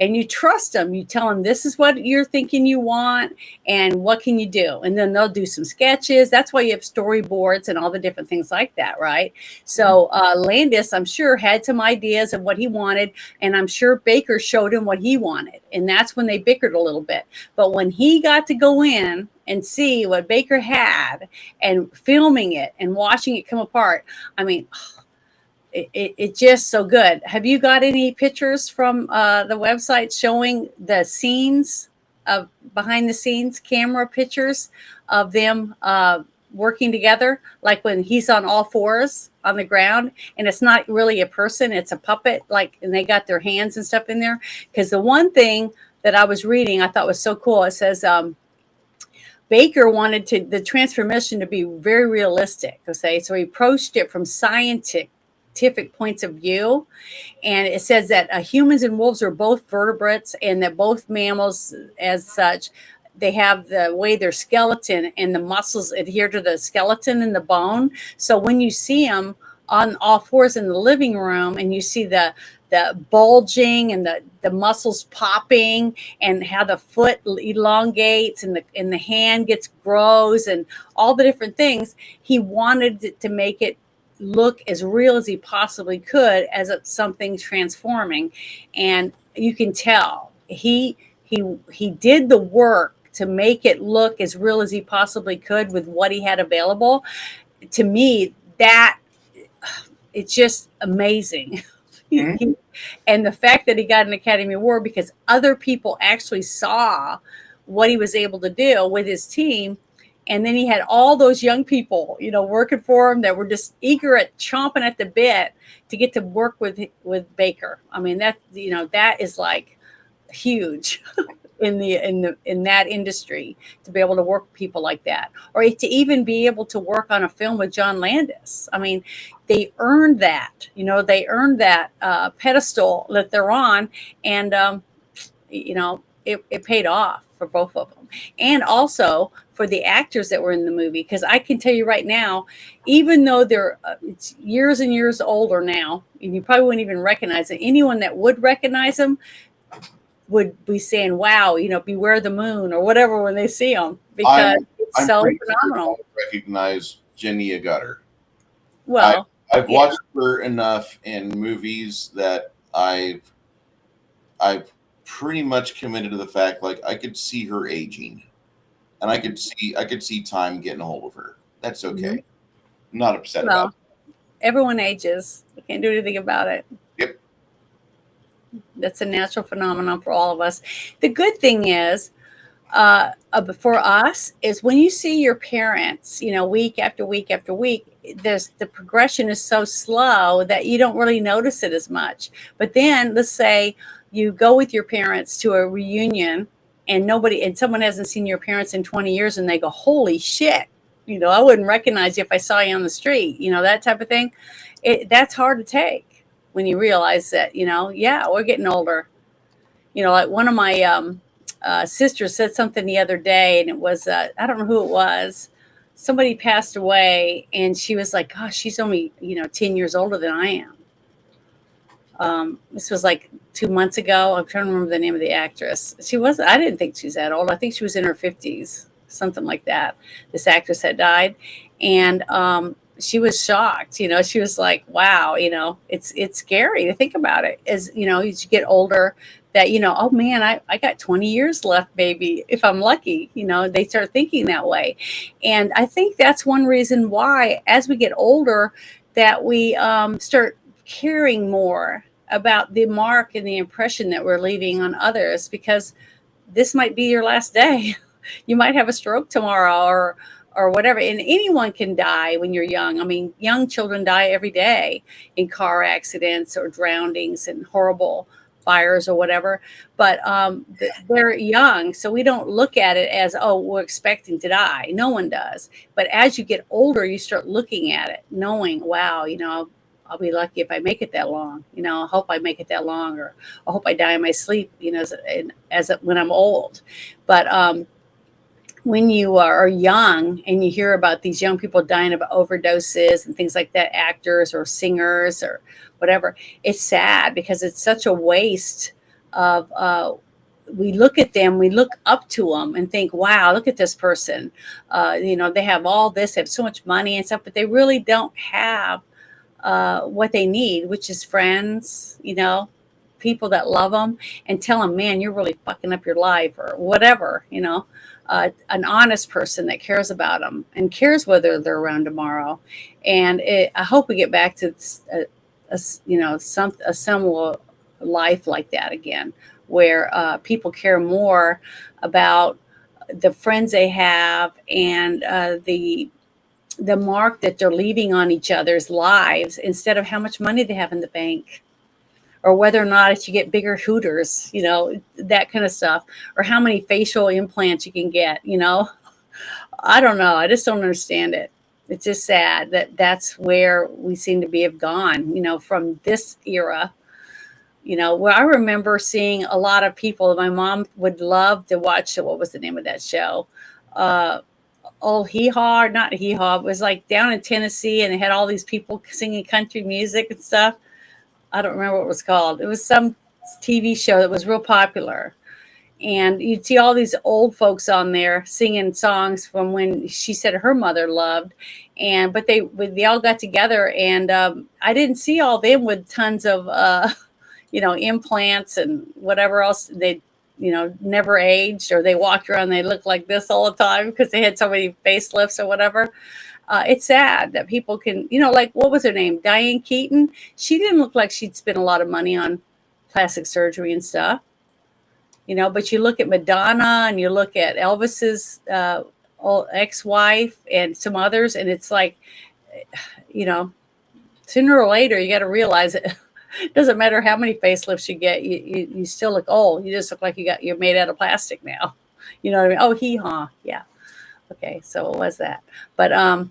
and you trust them. You tell them this is what you're thinking you want, and what can you do, and then they'll do some sketches. That's why you have storyboards and all the different things like that, right? So Landis, I'm sure, had some ideas of what he wanted, and I'm sure Baker showed him what he wanted, and that's when they bickered a little bit. But when he got to go in and see what Baker had and filming it and watching it come apart, I mean, it's just so good. Have you got any pictures from the website showing the scenes of behind the scenes camera pictures of them working together, like when he's on all fours on the ground and it's not really a person, it's a puppet, like, and they got their hands and stuff in there? Because the one thing that I was reading I thought was so cool, it says Baker wanted the transformation to be very realistic. Okay, so he approached it from scientific points of view, and it says that humans and wolves are both vertebrates, and that both mammals, as such, they have the way their skeleton and the muscles adhere to the skeleton and the bone. So when you see them on all fours in the living room, and you see the bulging and the muscles popping, and how the foot elongates and the hand gets grows and all the different things, he wanted it to make it look as real as he possibly could, as it's something transforming. And you can tell he did the work to make it look as real as he possibly could with what he had available. To me, that it's just amazing. Mhm. And the fact that he got an Academy Award because other people actually saw what he was able to do with his team. And then he had all those young people, working for him, that were just eager at chomping at the bit to get to work with Baker. I mean, that is like huge in that industry, to be able to work with people like that, or to even be able to work on a film with John Landis. I mean, they earned that. They earned that pedestal that they're on, and it paid off for both of them, and also for the actors that were in the movie. Because I can tell you right now, even though they're it's years and years older now, and you probably wouldn't even recognize it, anyone that would recognize them would be saying, "Wow, beware the moon," or whatever when they see them, I'm because it's I'm so pretty sure I phenomenal. would recognize Jenny Gutter. I Well, I've yeah, watched her enough in movies that I've pretty much committed to the fact, like, I could see her aging, and I could see time getting a hold of her. That's mhm. okay. I'm not upset about Well, everyone ages. You can't do anything about it. it. Yep. That's a natural phenomenon for all of us. The good thing is, for us, is when you see your parents, week after week after week, the progression is so slow that you don't really notice it as much. But then, let's say you go with your parents to a reunion, and someone hasn't seen your parents in 20 years, and they go, "Holy shit! I wouldn't recognize you if I saw you on the street." That type of thing. That's hard to take when you realize that, yeah, we're getting older. Like one of my sisters said something the other day, and it was, I don't know who it was. Somebody passed away, and she was like, "Gosh, she's only 10 years older than I am." This was like 2 months ago. I'm trying to remember the name of the actress. I didn't think she was that old. I think she was in her 50s, something like that. This actress had died. And she was shocked. She was like, wow, it's scary to think about it. As as you get older, that, oh man, I got 20 years left, maybe, if I'm lucky. They start thinking that way. And I think that's one reason why, as we get older, that we start caring more about the mark and the impression that we're leaving on others, because this might be your last day. You might have a stroke tomorrow, or whatever. And anyone can die when you're young. I mean, young children die every day in car accidents or drownings and horrible fires or whatever. But they're young, so we don't look at it as, oh, we're expecting to die. No one does. But as you get older, you start looking at it, knowing, wow, I'll be lucky if I make it that long. I hope I make it that long, or I hope I die in my sleep, when I'm old. But when you are young and you hear about these young people dying of overdoses and things like that, actors or singers or whatever, it's sad, because it's such a waste of, we look at them, we look up to them and think, wow, look at this person. They have all this, they have so much money and stuff, but they really don't have what they need, which is friends, people that love them and tell them, man, you're really fucking up your life, or whatever, an honest person that cares about them and cares whether they're around tomorrow. And I hope we get back to a similar life like that again, where people care more about the friends they have, and the mark that they're leaving on each other's lives, instead of how much money they have in the bank, or whether or not you get bigger hooters, that kind of stuff, or how many facial implants you can get. I don't know. I just don't understand it. It's just sad that that's where we seem to have gone, from this era. Where I remember seeing a lot of people. My mom would love to watch, what was the name of that show? Old Hee Haw, not Hee Haw. It was like down in Tennessee, and they had all these people singing country music and stuff. I don't remember what it was called. It was some TV show that was real popular. And you'd see all these old folks on there singing songs from when she said her mother loved. But they all got together, and I didn't see all them with tons of, implants and whatever else. They never aged, or they walked around, they looked like this all the time because they had so many facelifts or whatever. It's sad that people can, like, what was her name? Diane Keaton. She didn't look like she'd spent a lot of money on plastic surgery and stuff, but you look at Madonna and you look at Elvis's ex-wife and some others, and it's like, sooner or later, you got to realize it. It doesn't matter how many facelifts you get, you still look old. You just look like you're made out of plastic now. You know what I mean? Oh, hee haw. Yeah. Okay. So what was that? But I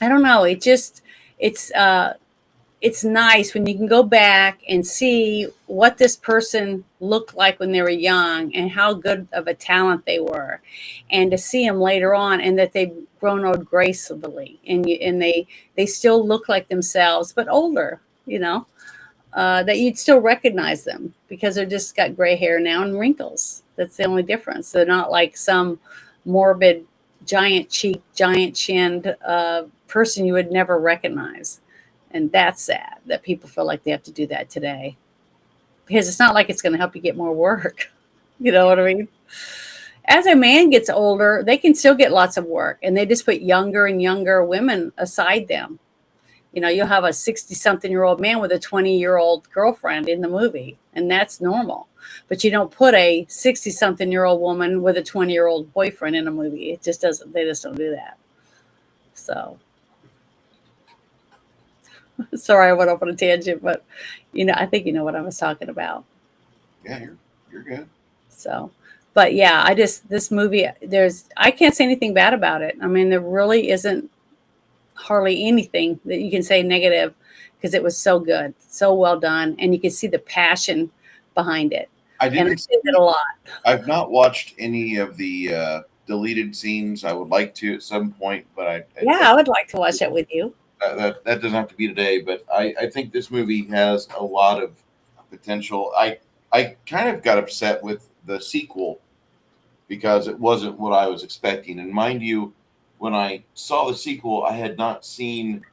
don't know. It's nice when you can go back and see what this person looked like when they were young and how good of a talent they were, and to see them later on, and that they've grown old gracefully, and they still look like themselves, but older, that you'd still recognize them, because they're just got gray hair now and wrinkles. That's the only difference. They're not like some morbid, giant cheek, giant chinned person you would never recognize. And that's sad that people feel like they have to do that today, because it's not like it's going to help you get more work. You know what I mean? As a man gets older, they can still get lots of work, and they just put younger and younger women aside them. You'll have a 60-something-year-old man with a 20-year-old girlfriend in the movie, and that's normal. But you don't put a 60-something-year-old woman with a 20-year-old boyfriend in a movie. It just doesn't. They just don't do that. So, sorry, I went off on a tangent, but I think you know what I was talking about. Yeah, you're good. So, but yeah, this movie, I can't say anything bad about it. I mean, there really isn't hardly anything that you can say negative, because it was so good, so well done, and you can see the passion behind it. I didn't. And I did it a lot. I've not watched any of the deleted scenes. I would like to at some point, but I would like to watch that with you. that doesn't have to be today, but I think this movie has a lot of potential. I kind of got upset with the sequel because it wasn't what I was expecting. And mind you, when I saw the sequel, I had not seen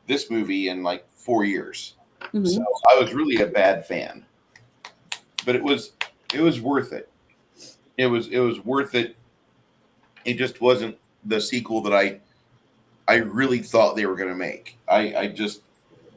this movie in like 4 years, so Mhm. I was really a bad fan. But it was worth it. It was worth it. It just wasn't the sequel that I really thought they were going to make. I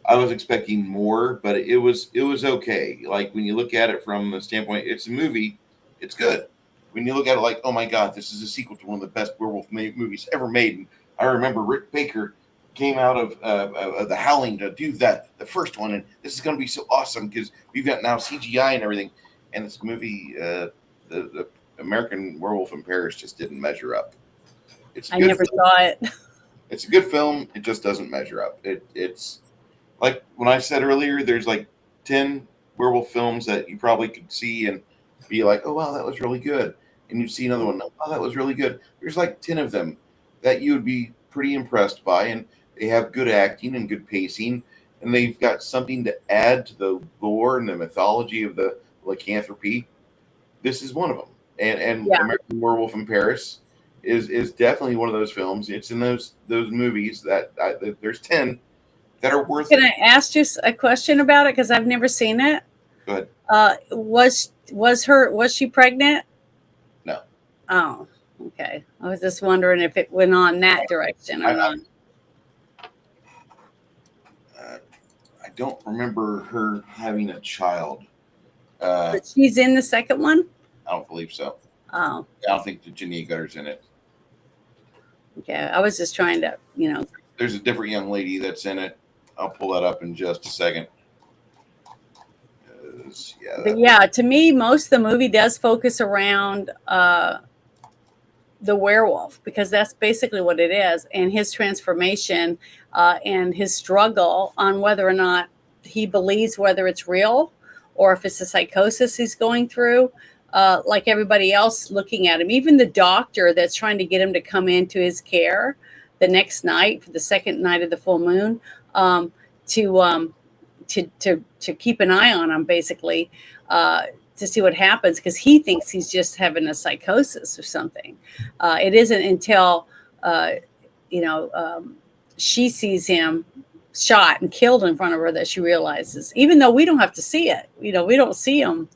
was expecting more, but it was okay. Like when you look at it from the standpoint, it's a movie, it's good. When you look at it like, oh my god, this is a sequel to one of the best werewolf movies ever made. And I remember Rick Baker came out of The Howling to do the first one, and this is going to be so awesome because we've got now CGI and everything. And this movie, the American Werewolf in Paris, just didn't measure up. It's a I good never saw it. it's a good film. It just doesn't measure up. It's like when I said earlier, there's like 10 werewolf films that you probably could see and be like, oh, wow, that was really good. And you'd see another one, oh, that was really good. There's like 10 of them that you would be pretty impressed by. And they have good acting and good pacing. And they've got something to add to the lore and the mythology of the lycanthropy. This is one of them. And Yeah. American Werewolf in Paris is definitely one of those films. It's in those movies that there's 10 that are worth Can it. I ask you a question about it? Because I've never seen it. Go ahead. Was she pregnant? No. Oh, okay. I was just wondering if it went on that direction or I, not. I don't remember her having a child. I But she's in the second one. don't believe so. Oh, I don't think that Janine Gutter's in it. okay. I was just trying to, There's a different young lady that's in it. I'll pull that up in just a second. But yeah, to me, most of the movie does focus around the werewolf because that's basically what it is, and his transformation and his struggle on whether or not he believes whether it's real or if it's a psychosis he's going through. Like everybody else looking at him, even the doctor that's trying to get him to come into his care the next night for the second night of the full moon to keep an eye on him, basically, to see what happens because he thinks he's just having a psychosis or something. It isn't until she sees him shot and killed in front of her that she realizes. Even though we don't have to see it, we don't see him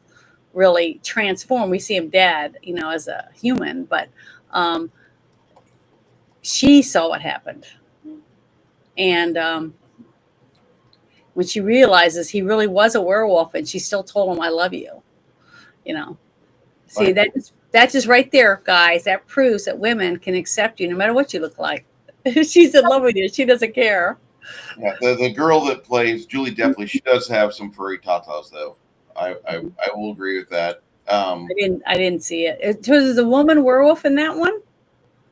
really transform. We see him dead, as a human, but she saw what happened, and when she realizes he really was a werewolf and she still told him, I love you. See, that just right there, guys, that proves that women can accept you no matter what you look like. She's in love with you. She doesn't care. Yeah, the girl that plays Julie Depley, she does have some furry tatas, though. I will agree with that. I didn't see it. Was a woman werewolf in that one?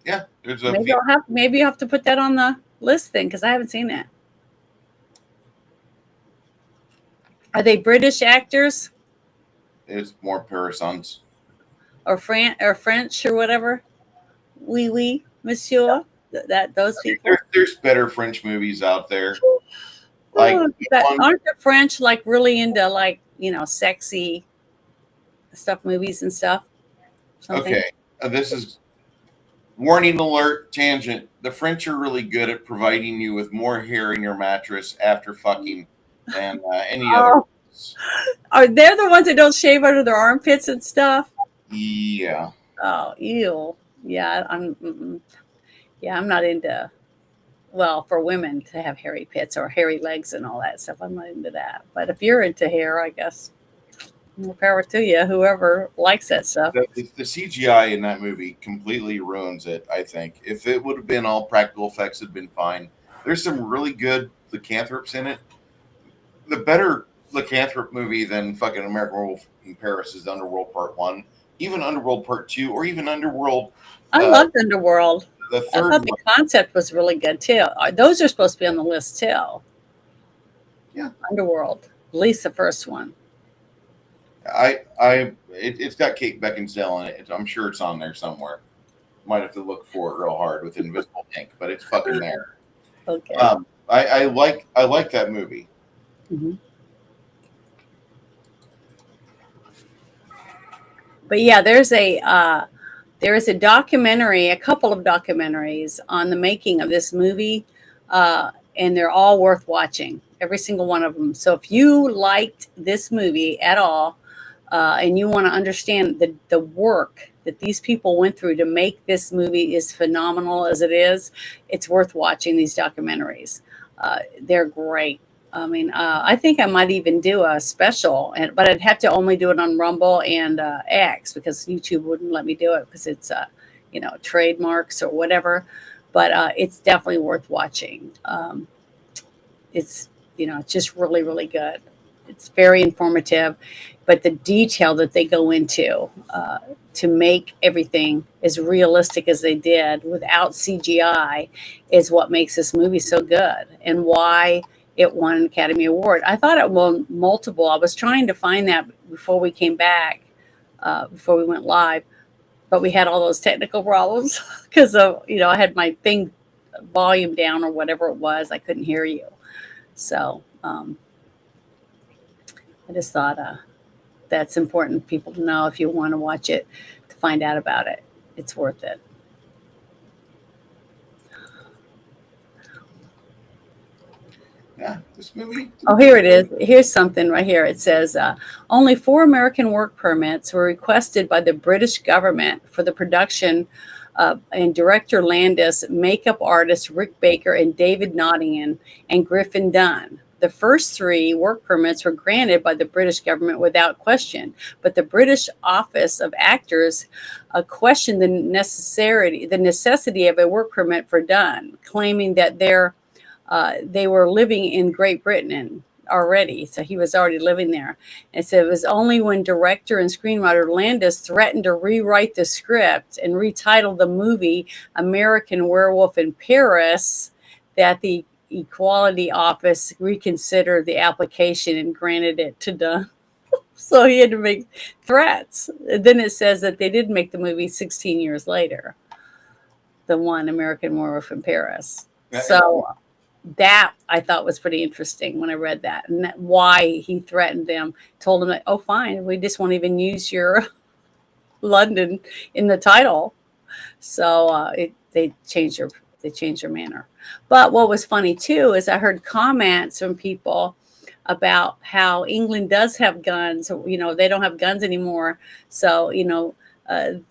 Yeah, there's a Maybe you have to put that on the list then because I haven't seen it. Are they British actors? It's more Parisons. Or French or whatever? Oui, monsieur. Those people. There's better French movies out there. Like Aren't the French like really into like sexy stuff, movies and stuff? Something? Okay, this is warning alert tangent. The French are really good at providing you with more hair in your mattress after fucking than any other. Are they the ones that don't shave under their armpits and stuff? Yeah. Oh, ew. Yeah, I'm not into. Well, for women to have hairy pits or hairy legs and all that stuff, I'm not into that. But if you're into hair, I guess more power to you. Whoever likes that stuff. The CGI in that movie completely ruins it. I think if it would have been all practical effects, it'd been fine. There's some really good lycanthropes in it. The better lycanthrop movie than fucking American Werewolf in Paris is Underworld Part 1, even Underworld Part 2, or even Underworld. I loved Underworld. The I third thought the concept was really good too. Those are supposed to be on the list too. Yeah. Underworld, at least the first one. It's got Kate Beckinsale in it. I'm sure it's on there somewhere. Might have to look for it real hard with invisible ink, but it's fucking there. Okay. I like that movie. Mm-hmm. But yeah, there is a documentary, a couple of documentaries on the making of this movie, and they're all worth watching, every single one of them. So if you liked this movie at all, and you want to understand the work that these people went through to make this movie as phenomenal as it is, it's worth watching these documentaries. They're great. I mean, I think I might even do a special, but I'd have to only do it on Rumble and X because YouTube wouldn't let me do it because it's, trademarks or whatever. But it's definitely worth watching. It's, it's just really, really good. It's very informative, but the detail that they go into to make everything as realistic as they did without CGI is what makes this movie so good and why it won an Academy Award. I thought it won multiple. I was trying to find that before we came back, before we went live, but we had all those technical problems because of, I had my thing volume down or whatever it was. I couldn't hear you. So I just thought that's important for people to know if you want to watch it, to find out about it. It's worth it. Yeah, this movie. Oh, here it is. Here's something right here. It says only 4 American work permits were requested by the British government for the production and director Landis, makeup artist Rick Baker, and David Nottingham and Griffin Dunn. The first 3 work permits were granted by the British government without question, but the British Office of Actors questioned the necessity of a work permit for Dunn, claiming that they were living in Great Britain already, so he was already living there. And so it was only when director and screenwriter Landis threatened to rewrite the script and retitle the movie American Werewolf in Paris that the Equality Office reconsidered the application and granted it to Dunn. So he had to make threats. And then it says that they did make the movie 16 years later, the one American Werewolf in Paris. So that I thought was pretty interesting when I read that, and why he threatened them, told them that, oh, fine, we just won't even use your London in the title. So they changed their manner. But what was funny too is I heard comments from people about how England does have guns. They don't have guns anymore. So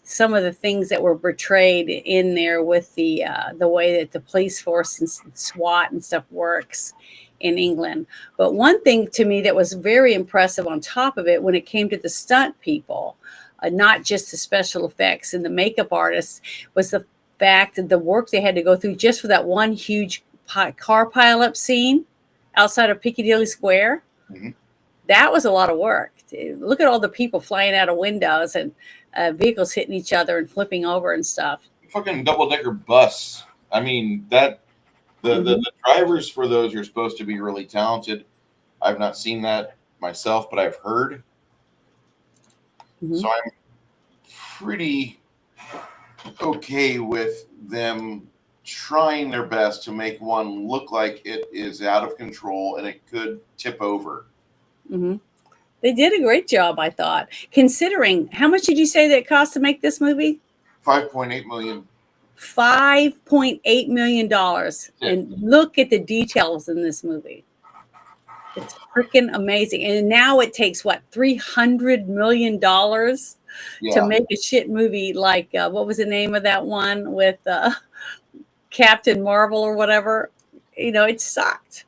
some of the things that were portrayed in there with the way that the police force and SWAT and stuff works in England. But one thing to me that was very impressive on top of it, when it came to the stunt people, not just the special effects and the makeup artists, was the fact that the work they had to go through just for that one huge car pileup scene outside of Piccadilly Square. Mm-hmm. That was a lot of work. Look at all the people flying out of windows and vehicles hitting each other and flipping over and stuff. Fucking double-decker bus. I mean, that the drivers for those are supposed to be really talented. I've not seen that myself, but I've heard. Mm-hmm. So I'm pretty okay with them trying their best to make one look like it is out of control and it could tip over. Mm-hmm. They did a great job, I thought, considering how much did you say that it cost to make this movie? $5.8 million. $5.8 million. Yeah. And look at the details in this movie. It's freaking amazing. And now it takes $300 million to make a shit movie like what was the name of that one with Captain Marvel or whatever? It sucked.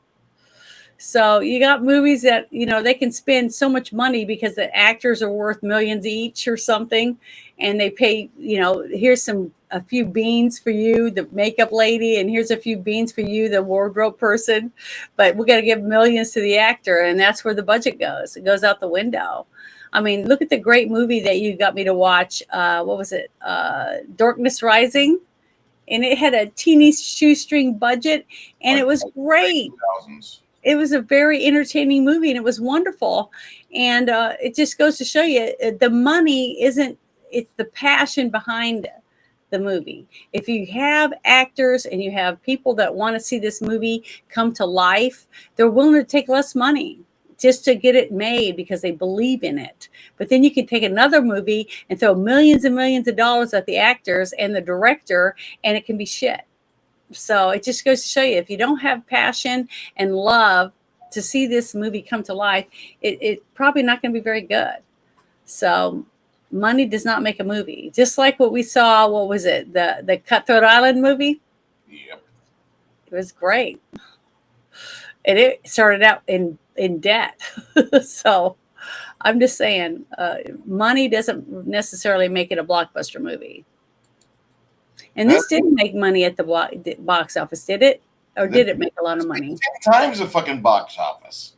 So you got movies that, they can spend so much money because the actors are worth millions each or something. And they pay, here's a few beans for you, the makeup lady, and here's a few beans for you, the wardrobe person. But we got to give millions to the actor. And that's where the budget goes. It goes out the window. I mean, look at the great movie that you got me to watch. What was it? Darkness Rising. And it had a teeny shoestring budget. And it was great. It was a very entertaining movie, and it was wonderful. And it just goes to show you the money isn't, it's the passion behind the movie. If you have actors and you have people that want to see this movie come to life, they're willing to take less money just to get it made because they believe in it. But then you can take another movie and throw millions and millions of dollars at the actors and the director, and it can be shit. So it just goes to show you, if you don't have passion and love to see this movie come to life, it probably not going to be very good. So money does not make a movie. Just like what we saw, what was it? The Cutthroat Island movie? Yep. It was great. And it started out in debt. So I'm just saying, money doesn't necessarily make it a blockbuster movie. And this didn't make money at the box office, did it? Or did it make a lot of money? 10 times the fucking box office.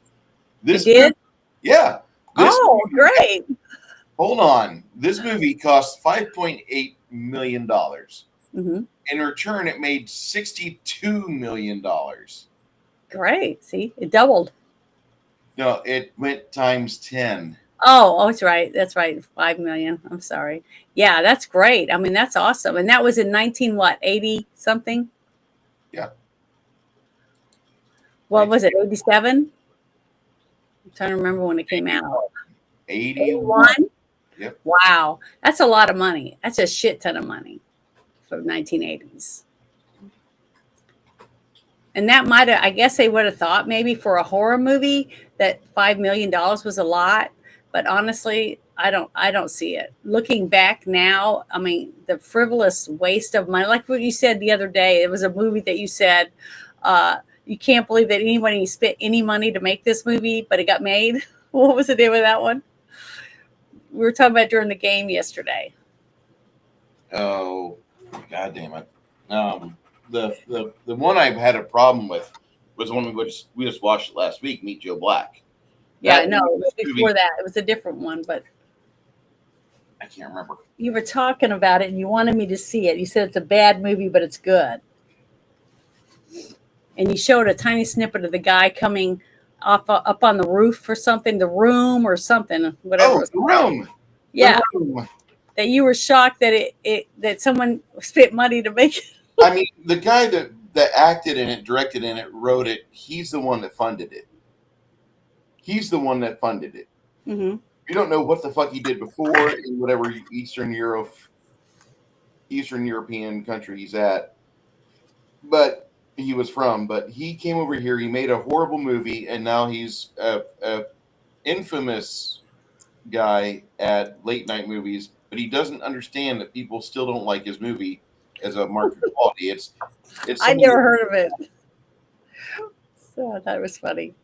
It did? Yeah. This Oh, movie, great. hold on. This movie cost $5.8 million. Mm-hmm. In return, it made $62 million. Great. See, it doubled. No, it went times 10. Oh, that's right. That's right. 5 million. I'm sorry. Yeah, that's great. I mean, that's awesome. And that was in 80 something? Yeah. What was it? 87? I'm trying to remember when it came out. 81. Yep. Wow. That's a lot of money. That's a shit ton of money for 1980s. And that might have, I guess they would have thought maybe for a horror movie that $5 million was a lot. But honestly, I don't see it. Looking back now, I mean, the frivolous waste of money, like what you said the other day, it was a movie that you said, you can't believe that anybody spent any money to make this movie, but it got made. What was the name of that one? We were talking about during the game yesterday. Oh, God damn it. The one I had a problem with was the one we just watched last week, Meet Joe Black. Yeah, no, it was before that. It was a different one, but I can't remember. you were talking about it and you wanted me to see it. You said it's a bad movie, but it's good. And you showed a tiny snippet of the guy coming up on the roof or something, the room or something, whatever. Oh, The Room. Yeah. The Room. That you were shocked that that someone spent money to make it. I mean, the guy that acted in it, directed in it, wrote it, he's the one that funded it. He's the one that funded it. Mm-hmm. You don't know what the fuck he did before in whatever Eastern European country he's at, but he was from. But he came over here. He made a horrible movie, and now he's a infamous guy at late night movies. But he doesn't understand that people still don't like his movie as a market quality. It's. I never heard of it, so I thought it was funny.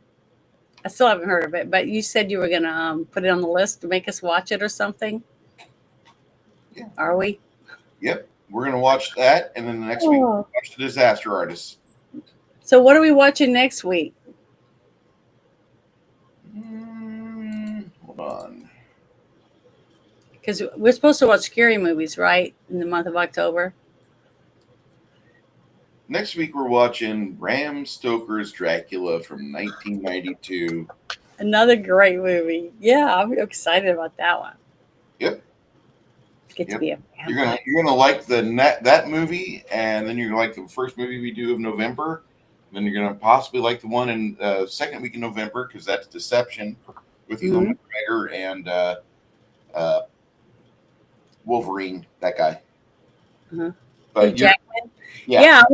I still haven't heard of it, but you said you were going to put it on the list to make us watch it or something. Yeah. Are we? Yep. We're going to watch that, and then the next week, we'll watch The Disaster Artist. So what are we watching next week? Hold on. Because we're supposed to watch scary movies, right? In the month of October. Next week, we're watching Bram Stoker's Dracula from 1992. Another great movie. Yeah, I'm excited about that one. Yep. Get to be a fan. You're gonna like that movie, and then you're gonna like the first movie we do of November. Then you're gonna possibly like the one in second week in November, because that's Deception with Ewan McGregor and Wolverine. That guy. Uh-huh. But Jackman. Yeah,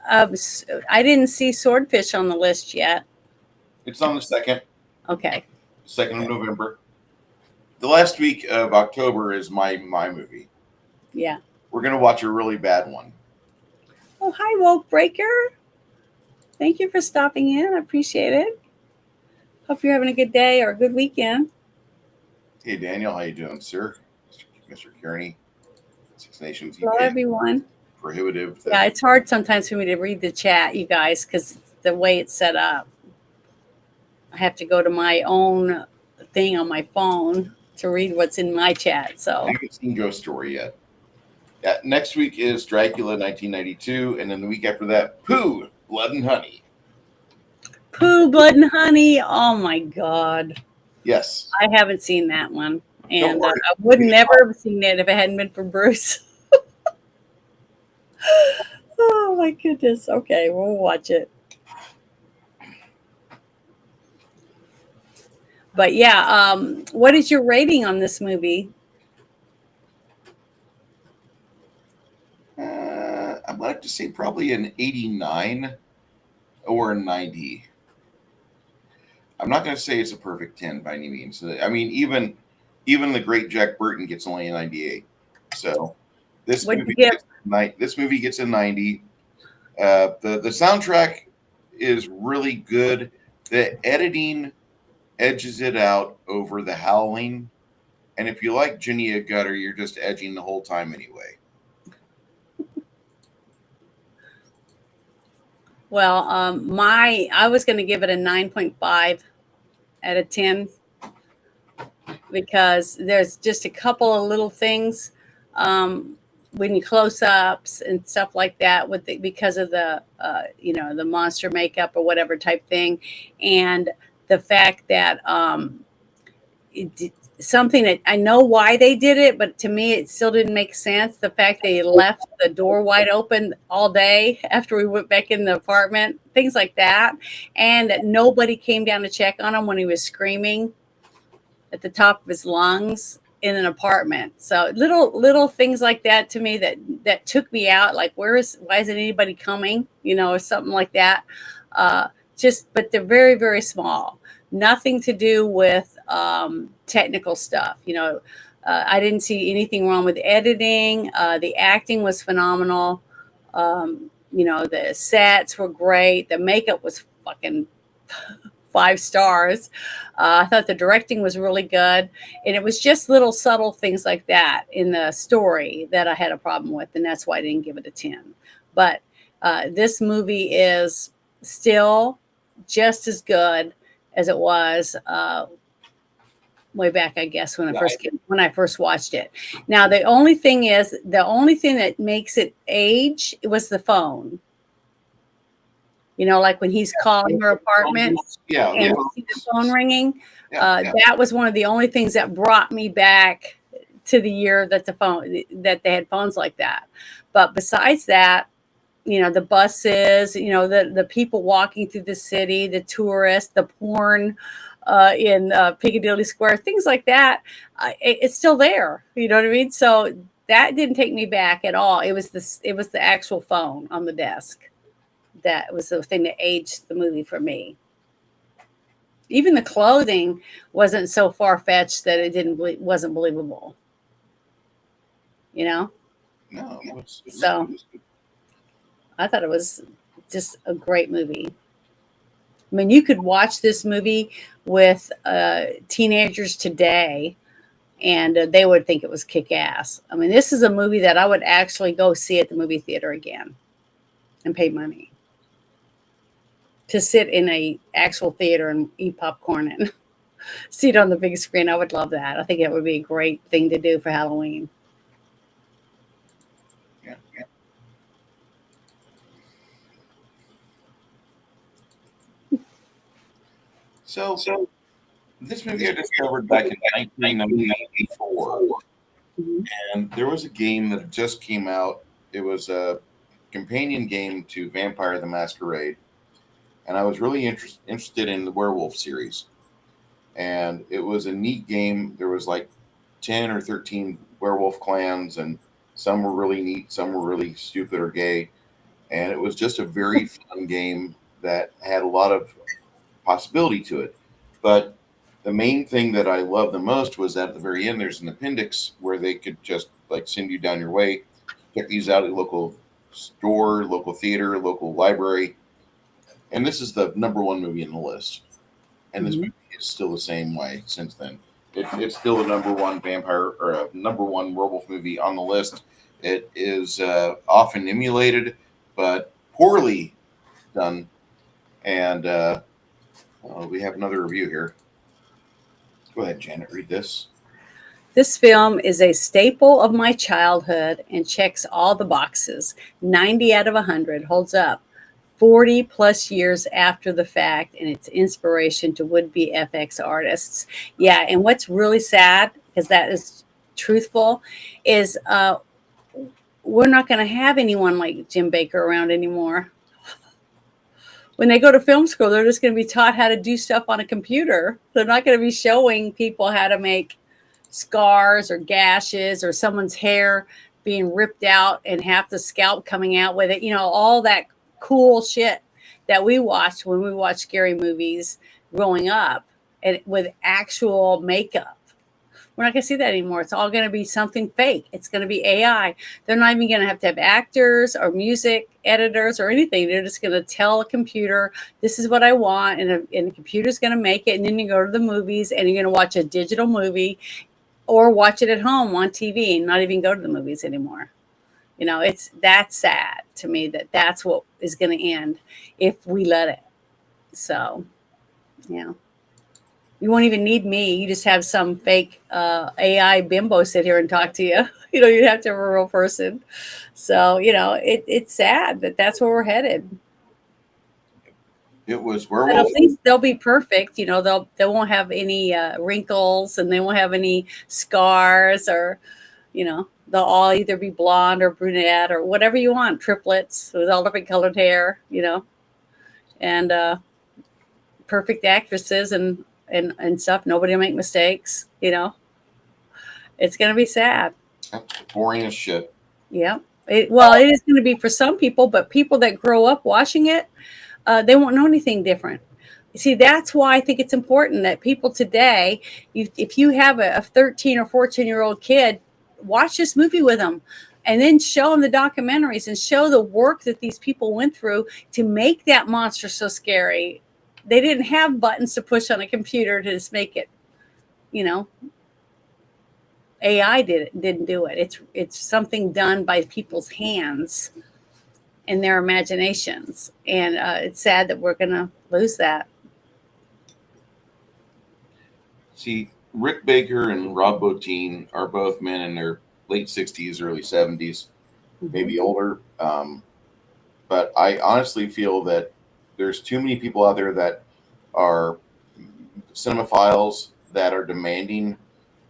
I didn't see Swordfish on the list yet. It's on the second. Okay. 2nd of November. The last week of October is my movie. Yeah. We're gonna watch a really bad one. Oh, hi, Woke Breaker. Thank you for stopping in. I appreciate it. Hope you're having a good day or a good weekend. Hey, Daniel, how you doing, sir? Mr. Kearney, Six Nations. Hello, everyone. Prohibitive. Yeah, it's hard sometimes for me to read the chat, you guys, because the way it's set up. I have to go to my own thing on my phone to read what's in my chat. So I haven't seen Ghost Story yet. Yeah, next week is Dracula 1992, and then the week after that, Pooh, Blood and Honey. Pooh, Blood and Honey. Oh my God. Yes. I haven't seen that one. And I would never have seen it if it hadn't been for Bruce. Oh my goodness. Okay, we'll watch it. But yeah, what is your rating on this movie? I'd like to say probably an 89 or a 90. I'm not going to say it's a perfect 10 by any means. I mean, even the great Jack Burton gets only a 98. So this What do you movie give? gets this movie gets a 90. The soundtrack is really good. The editing edges it out over the howling. And if you like Jania Gutter, you're just edging the whole time anyway. Well, I was going to give it a 9.5 out of 10 because there's just a couple of little things when you close ups and stuff like that because of the the monster makeup or whatever type thing, and the fact that something that I know why they did it, but to me it still didn't make sense. The fact they left the door wide open all day after we went back in the apartment, things like that, and that nobody came down to check on him when he was screaming at the top of his lungs in an apartment. So little things like that to me that took me out. Like why isn't anybody coming? Or something like that. But they're very very small. Nothing to do with technical stuff. I didn't see anything wrong with editing. The acting was phenomenal. The sets were great. The makeup was fucking 5 stars. I thought the directing was really good, and it was just little subtle things like that in the story that I had a problem with, and that's why I didn't give it a 10. But this movie is still just as good as it was way back, I guess, when I first watched it. Now the only thing that makes it age was the phone. Like when he's calling her apartment Yeah, and see the phone ringing. yeah. That was one of the only things that brought me back to the year that they had phones like that. But besides that, the buses, the people walking through the city, the tourists, the porn in Piccadilly Square, things like that, it's still there. You know what I mean? So that didn't take me back at all. It was the actual phone on the desk that was the thing that aged the movie for me. Even the clothing wasn't so far-fetched that wasn't believable. No, So I thought it was just a great movie. I mean, you could watch this movie with teenagers today, and they would think it was kick-ass. I mean, this is a movie that I would actually go see at the movie theater again and pay money to sit in a actual theater and eat popcorn and see it on the big screen. I would love that. I think it would be a great thing to do for Halloween. yeah. So this movie I discovered back in 1994, Mhm. and there was a game that just came out. It was a companion game to Vampire the Masquerade, and I was really interested in the Werewolf series. And it was a neat game. There was like 10 or 13 werewolf clans, and some were really neat, some were really stupid or gay. And it was just a very fun game that had a lot of possibility to it. But the main thing that I loved the most was that at the very end, there's an appendix where they could just like send you down your way. Check these out at local store, local theater, local library. And this is the number one movie in the list. And this movie is still the same way since then. It's still the number one vampire or number one werewolf movie on the list. It is often emulated, but poorly done. And we have another review here. Go ahead, Janet, read this. This film is a staple of my childhood and checks all the boxes. 90 out of 100 holds up. 40 plus years after the fact, and it's inspiration to would-be FX artists. Yeah, and what's really sad, because that is truthful, is we're not going to have anyone like Jim Baker around anymore. When they go to film school, they're just going to be taught how to do stuff on a computer. They're not going to be showing people how to make scars or gashes or someone's hair being ripped out and half the scalp coming out with it. All that cool shit that we watched when we watched scary movies growing up, and with actual makeup. We're not going to see that anymore. It's all going to be something fake. It's going to be AI. They're not even going to have actors or music editors or anything. They're just going to tell a computer, this is what I want. And the computer's going to make it. And then you go to the movies and you're going to watch a digital movie or watch it at home on TV and not even go to the movies anymore. That's sad to me that's what is going to end if we let it. So, yeah. You won't even need me. You just have some fake AI bimbo sit here and talk to you. You'd have to have a real person. So, it's sad that that's where we're headed. It was But Werewolf. at least they'll be perfect. They won't have any wrinkles and they won't have any scars or, they'll all either be blonde or brunette or whatever you want, triplets with all different colored hair, and perfect actresses and stuff. Nobody will make mistakes. It's going to be sad. Boring as shit. Yeah. It is going to be for some people, but people that grow up watching it, they won't know anything different. See, that's why I think it's important that people today, if you have a 13 or 14-year-old kid, watch this movie with them and then show them the documentaries and show the work that these people went through to make that monster so scary. They didn't have buttons to push on a computer to just make it, AI didn't do it. It's something done by people's hands and their imaginations. And it's sad that we're going to lose that. See, Rick Baker and Rob Bottin are both men in their late 60s, early 70s, maybe older. But I honestly feel that there's too many people out there that are cinemaphiles that are demanding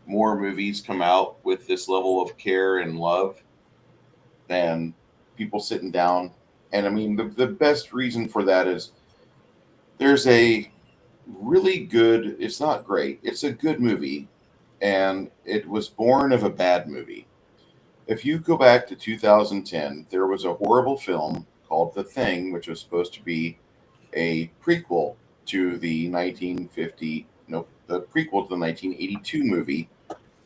more movies come out with this level of care and love than people sitting down. And I mean, the best reason for that is there's a really good, it's not great, it's a good movie, and it was born of a bad movie. If you go back to 2010, there was a horrible film called The Thing, which was supposed to be a prequel to the 1950, no, the prequel to the 1982 movie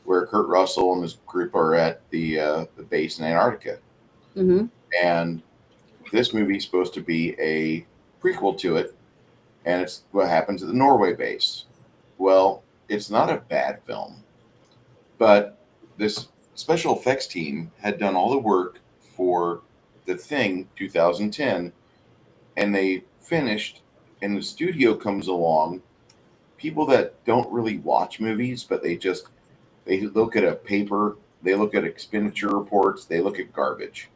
where Kurt Russell and his group are at the base in Antarctica. Mm-hmm. And this movie is supposed to be a prequel to it, and it's what happens at the Norway base. Well, it's not a bad film, but this special effects team had done all the work for The Thing 2010, and they finished, and the studio comes along. People that don't really watch movies, but they look at a paper, they look at expenditure reports, they look at garbage,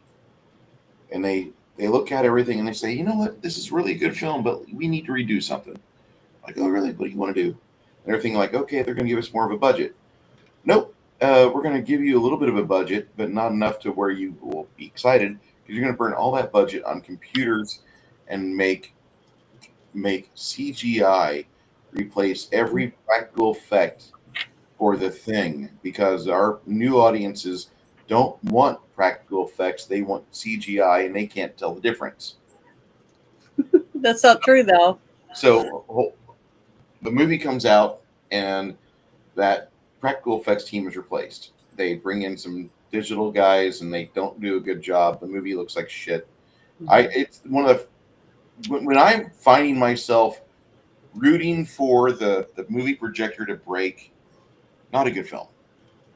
and they look at everything and they say, you know what, this is really a good film, but we need to redo something. Like, oh, really? What do you want to do? And everything like, okay, they're going to give us more of a budget. Nope. We're going to give you a little bit of a budget, but not enough to where you will be excited because you're going to burn all that budget on computers and make CGI replace every practical effect for The Thing because our new audiences don't want practical effects. They want CGI and they can't tell the difference. That's not true, though. So the movie comes out and that practical effects team is replaced. They bring in some digital guys and they don't do a good job. The movie looks like shit. It's one of the when I'm finding myself rooting for the movie projector to break, not a good film.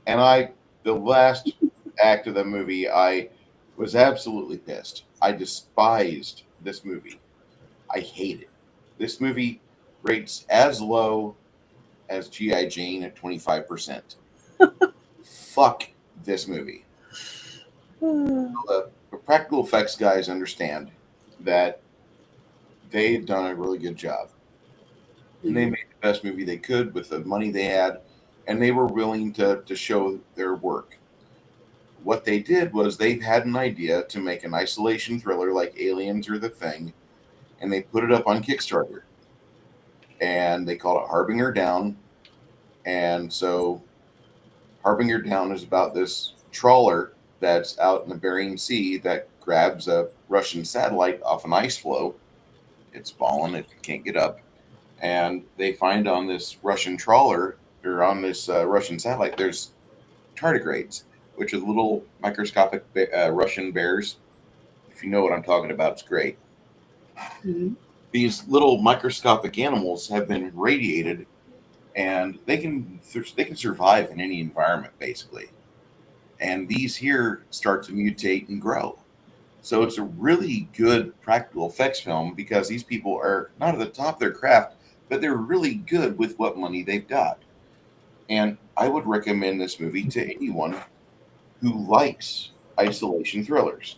And the last act of the movie, I was absolutely pissed. I despised this movie. I hate it. This movie rates as low as G.I. Jane at 25%. Fuck this movie. The practical effects guys understand that they've done a really good job. And they made the best movie they could with the money they had, and they were willing to show their work. what they did was they had an idea to make an isolation thriller like Aliens or The Thing, and they put it up on Kickstarter, and they called it Harbinger Down. And so Harbinger Down is about this trawler that's out in the Bering Sea that grabs a Russian satellite off an ice floe. It's fallen, it can't get up. And they find on this Russian trawler, or on this Russian satellite, there's tardigrades, which are little microscopic Russian bears. If you know what I'm talking about, it's great. Mhm. These little microscopic animals have been radiated, and they can survive in any environment basically. And these here start to mutate and grow. So it's a really good practical effects film because these people are not at the top of their craft, but they're really good with what money they've got. And I would recommend this movie to anyone who likes isolation thrillers.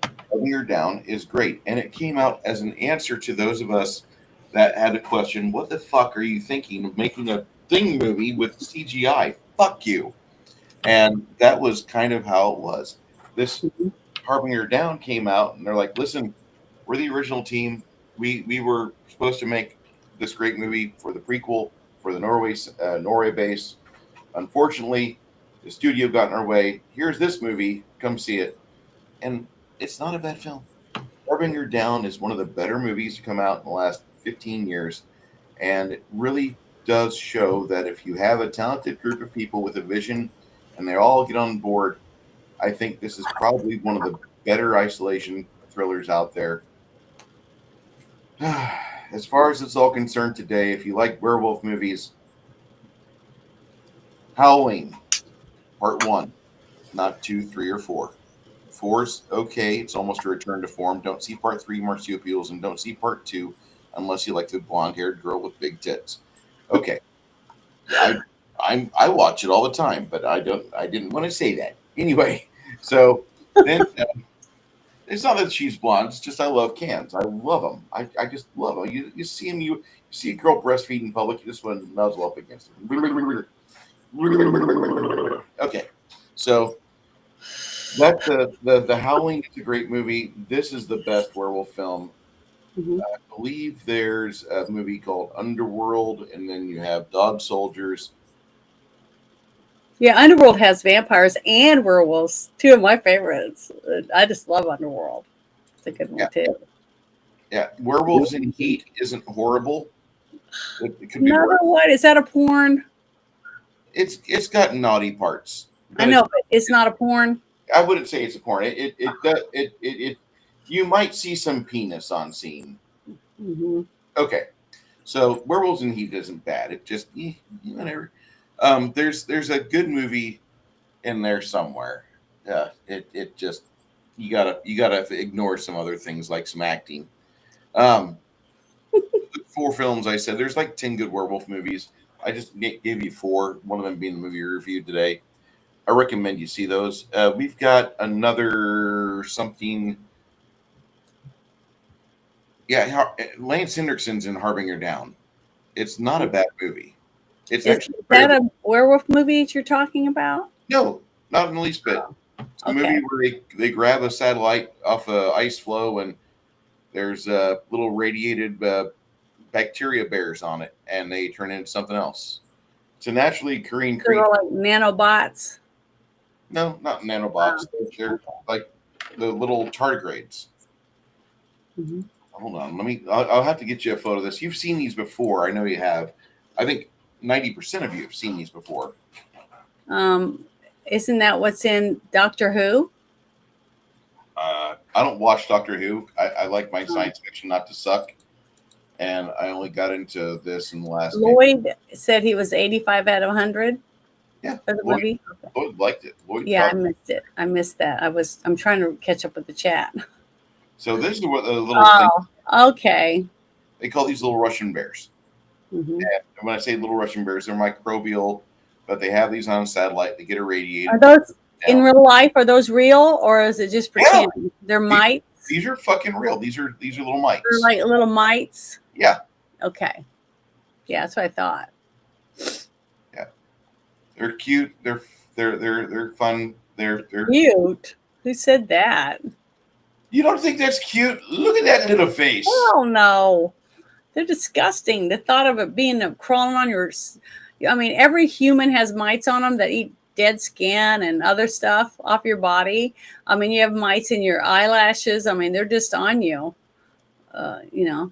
Shutting Her Down is great, and it came out as an answer to those of us that had to question, what the fuck are you thinking of making a Thing movie with CGI? Fuck you. And that was kind of how it was. This Harbinger Down came out, and they're like, listen, we're the original team. We were supposed to make this great movie for the prequel for the Norway base. Unfortunately, the studio got in our way. Here's this movie. Come see it. And it's not a bad film. Harbinger Down is one of the better movies to come out in the last 15 years. And it really does show that if you have a talented group of people with a vision and they all get on board, I think this is probably one of the better isolation thrillers out there. As far as it's all concerned today, if you like werewolf movies, Howling, Part 1, not 2, 3, or 4. Four's okay. It's almost a return to form. Don't see part three marsupials, and don't see part two unless you like the blonde-haired girl with big tits. Okay, I watch it all the time, but I don't. I didn't want to say that anyway. So then it's not that she's blonde. It's just I love cans. I love them. I just love them. You see them. You see a girl breastfeeding in public. You just want to nuzzle up against her. Okay, so that's the Howling is a great movie. This is the best werewolf film. Mhm. I believe there's a movie called Underworld, and then you have Dog Soldiers. Yeah, Underworld has vampires and werewolves. Two of my favorites. I just love Underworld. It's a good one Yeah, too. yeah. Werewolves in Heat isn't horrible. It could be Another worse. one is that a porn? It's got naughty parts, I but know, but it's not a porn. I wouldn't say it's a porn. It you might see some penis on scene. Hmm. Okay, so Werewolves in Heat isn't bad. It just whatever. There's a good movie in there somewhere. Yeah, it just you gotta ignore some other things like some acting. Um, the 4 films I said there's like 10 good werewolf movies. I just gave you 4. One of them being the movie we reviewed today. I recommend you see those. We've got another something. Yeah, Lance Henriksen's in Harbinger Down. It's not a bad movie. It's Is actually that fairly a werewolf movie that you're talking about? no, not in the least bit. It's a Okay. movie where they grab a satellite off a ice floe and there's little radiated bacteria bears on it, and they turn into something else. It's a naturally occurring So they're creature. like nanobots. No, not nanobots. Oh, They're okay. like the little tardigrades. Hmm. Hold on, let me. I'll have to get you a photo of this. You've seen these before. I know you have. I think 90% of you have seen these before. Um, isn't that what's in Doctor Who? I don't watch Doctor Who. I like my Um, science fiction not to suck, and I only got into this in the last maybe. Lloyd said he was 85 out of 100 Yeah, for the Lloyd, movie. Lloyd liked it. Lloyd Yeah, I thought missed it. I missed that. I'm trying to catch up with the chat. so. This is what the little thing Oh, okay. they call these little Russian bears. Hmm. And when I say little Russian bears, they're microbial, but they have these on satellite. They get Are irradiated those in down. real life? Are those real or is it just Yeah, pretend? They're these, mites. these are fucking real. These are little They're mites. like little mites. Yeah, Okay. Yeah, that's what I thought. yeah. They're cute. They're fun. They're. Cute. Who said that? You don't think that's cute? Look at that little face. Oh no, they're disgusting. The thought of it being crawling on your, I mean, every human has mites on them that eat dead skin and other stuff off your body. I mean, you have mites in your eyelashes. I mean, they're just on you. You know,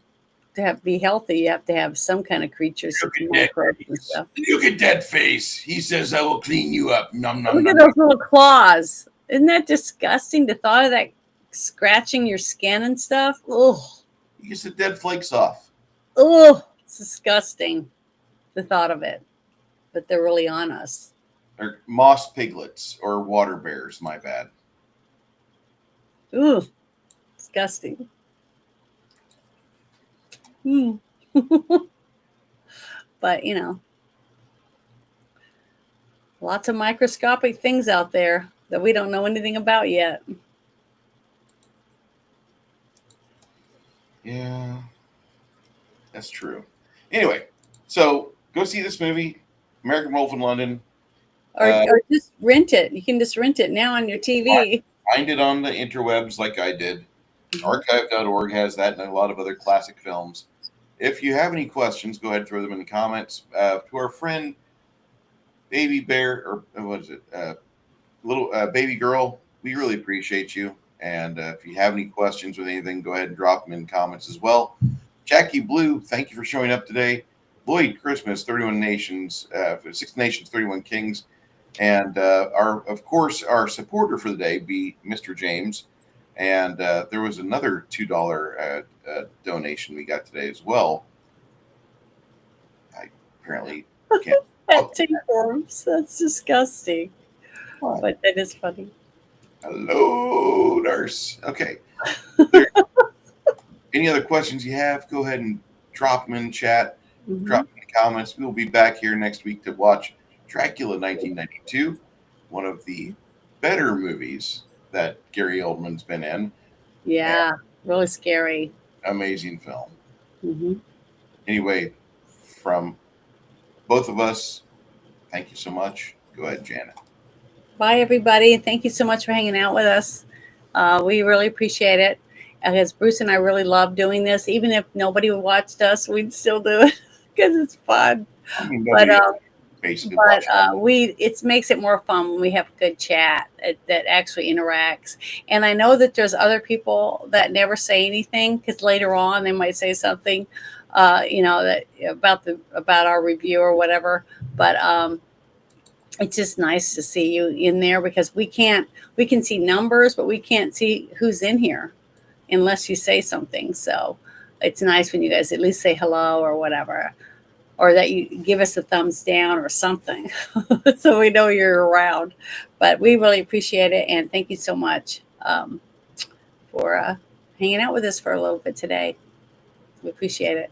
to be healthy, you have to have some kind of creatures, some microbes and stuff. Look at that face. He says, "I will clean you up." Nom nom Look nom. at those little claws. Isn't that disgusting? The thought of that scratching your skin and stuff. Ugh. He gets the dead flakes off. Ugh. It's disgusting. The thought of it. But they're really on us. Or moss piglets or water bears. My bad. Ugh. Disgusting. But, you know, lots of microscopic things out there that we don't know anything about yet. Yeah, that's true. Anyway, so go see this movie, American Wolf in London. Or just rent it. You can just rent it now on your TV. Find it on the interwebs like I did. Archive.org has that and a lot of other classic films. If you have any questions, go ahead and throw them in the comments. To our friend, Baby Bear, or what is it? Little Baby Girl, we really appreciate you. And if you have any questions with anything, go ahead and drop them in comments as well. Jackie Blue, thank you for showing up today. Lloyd Christmas, 31 Nations, 6 Nations, 31 Kings. And of course, our supporter for the day be Mr. James. And there was another $2 donation we got today as well. I apparently can't. At tapeworms. That's disgusting. What? But that is funny. Hello, nurse. Okay. Any other questions you have, go ahead and drop them in chat. Drop them in the comments. We'll be back here next week to watch Dracula 1992, one of the better movies that Gary Oldman's been in. Yeah, really scary. Amazing film. Anyway, from both of us, thank you so much. Go ahead, Janet. Bye, everybody. Thank you so much for hanging out with us. We really appreciate it. Because Bruce and I really love doing this. Even if nobody watched us, we'd still do it because it's fun. I mean, But basically, it makes it more fun when we have a good chat that actually interacts. And I know that there's other people that never say anything because later on they might say something, that about our review or whatever. But it's just nice to see you in there because we can see numbers, but we can't see who's in here unless you say something. So it's nice when you guys at least say hello or whatever. Or that you give us a thumbs down or something so we know you're around. But we really appreciate it. And thank you so much for hanging out with us for a little bit today. We appreciate it.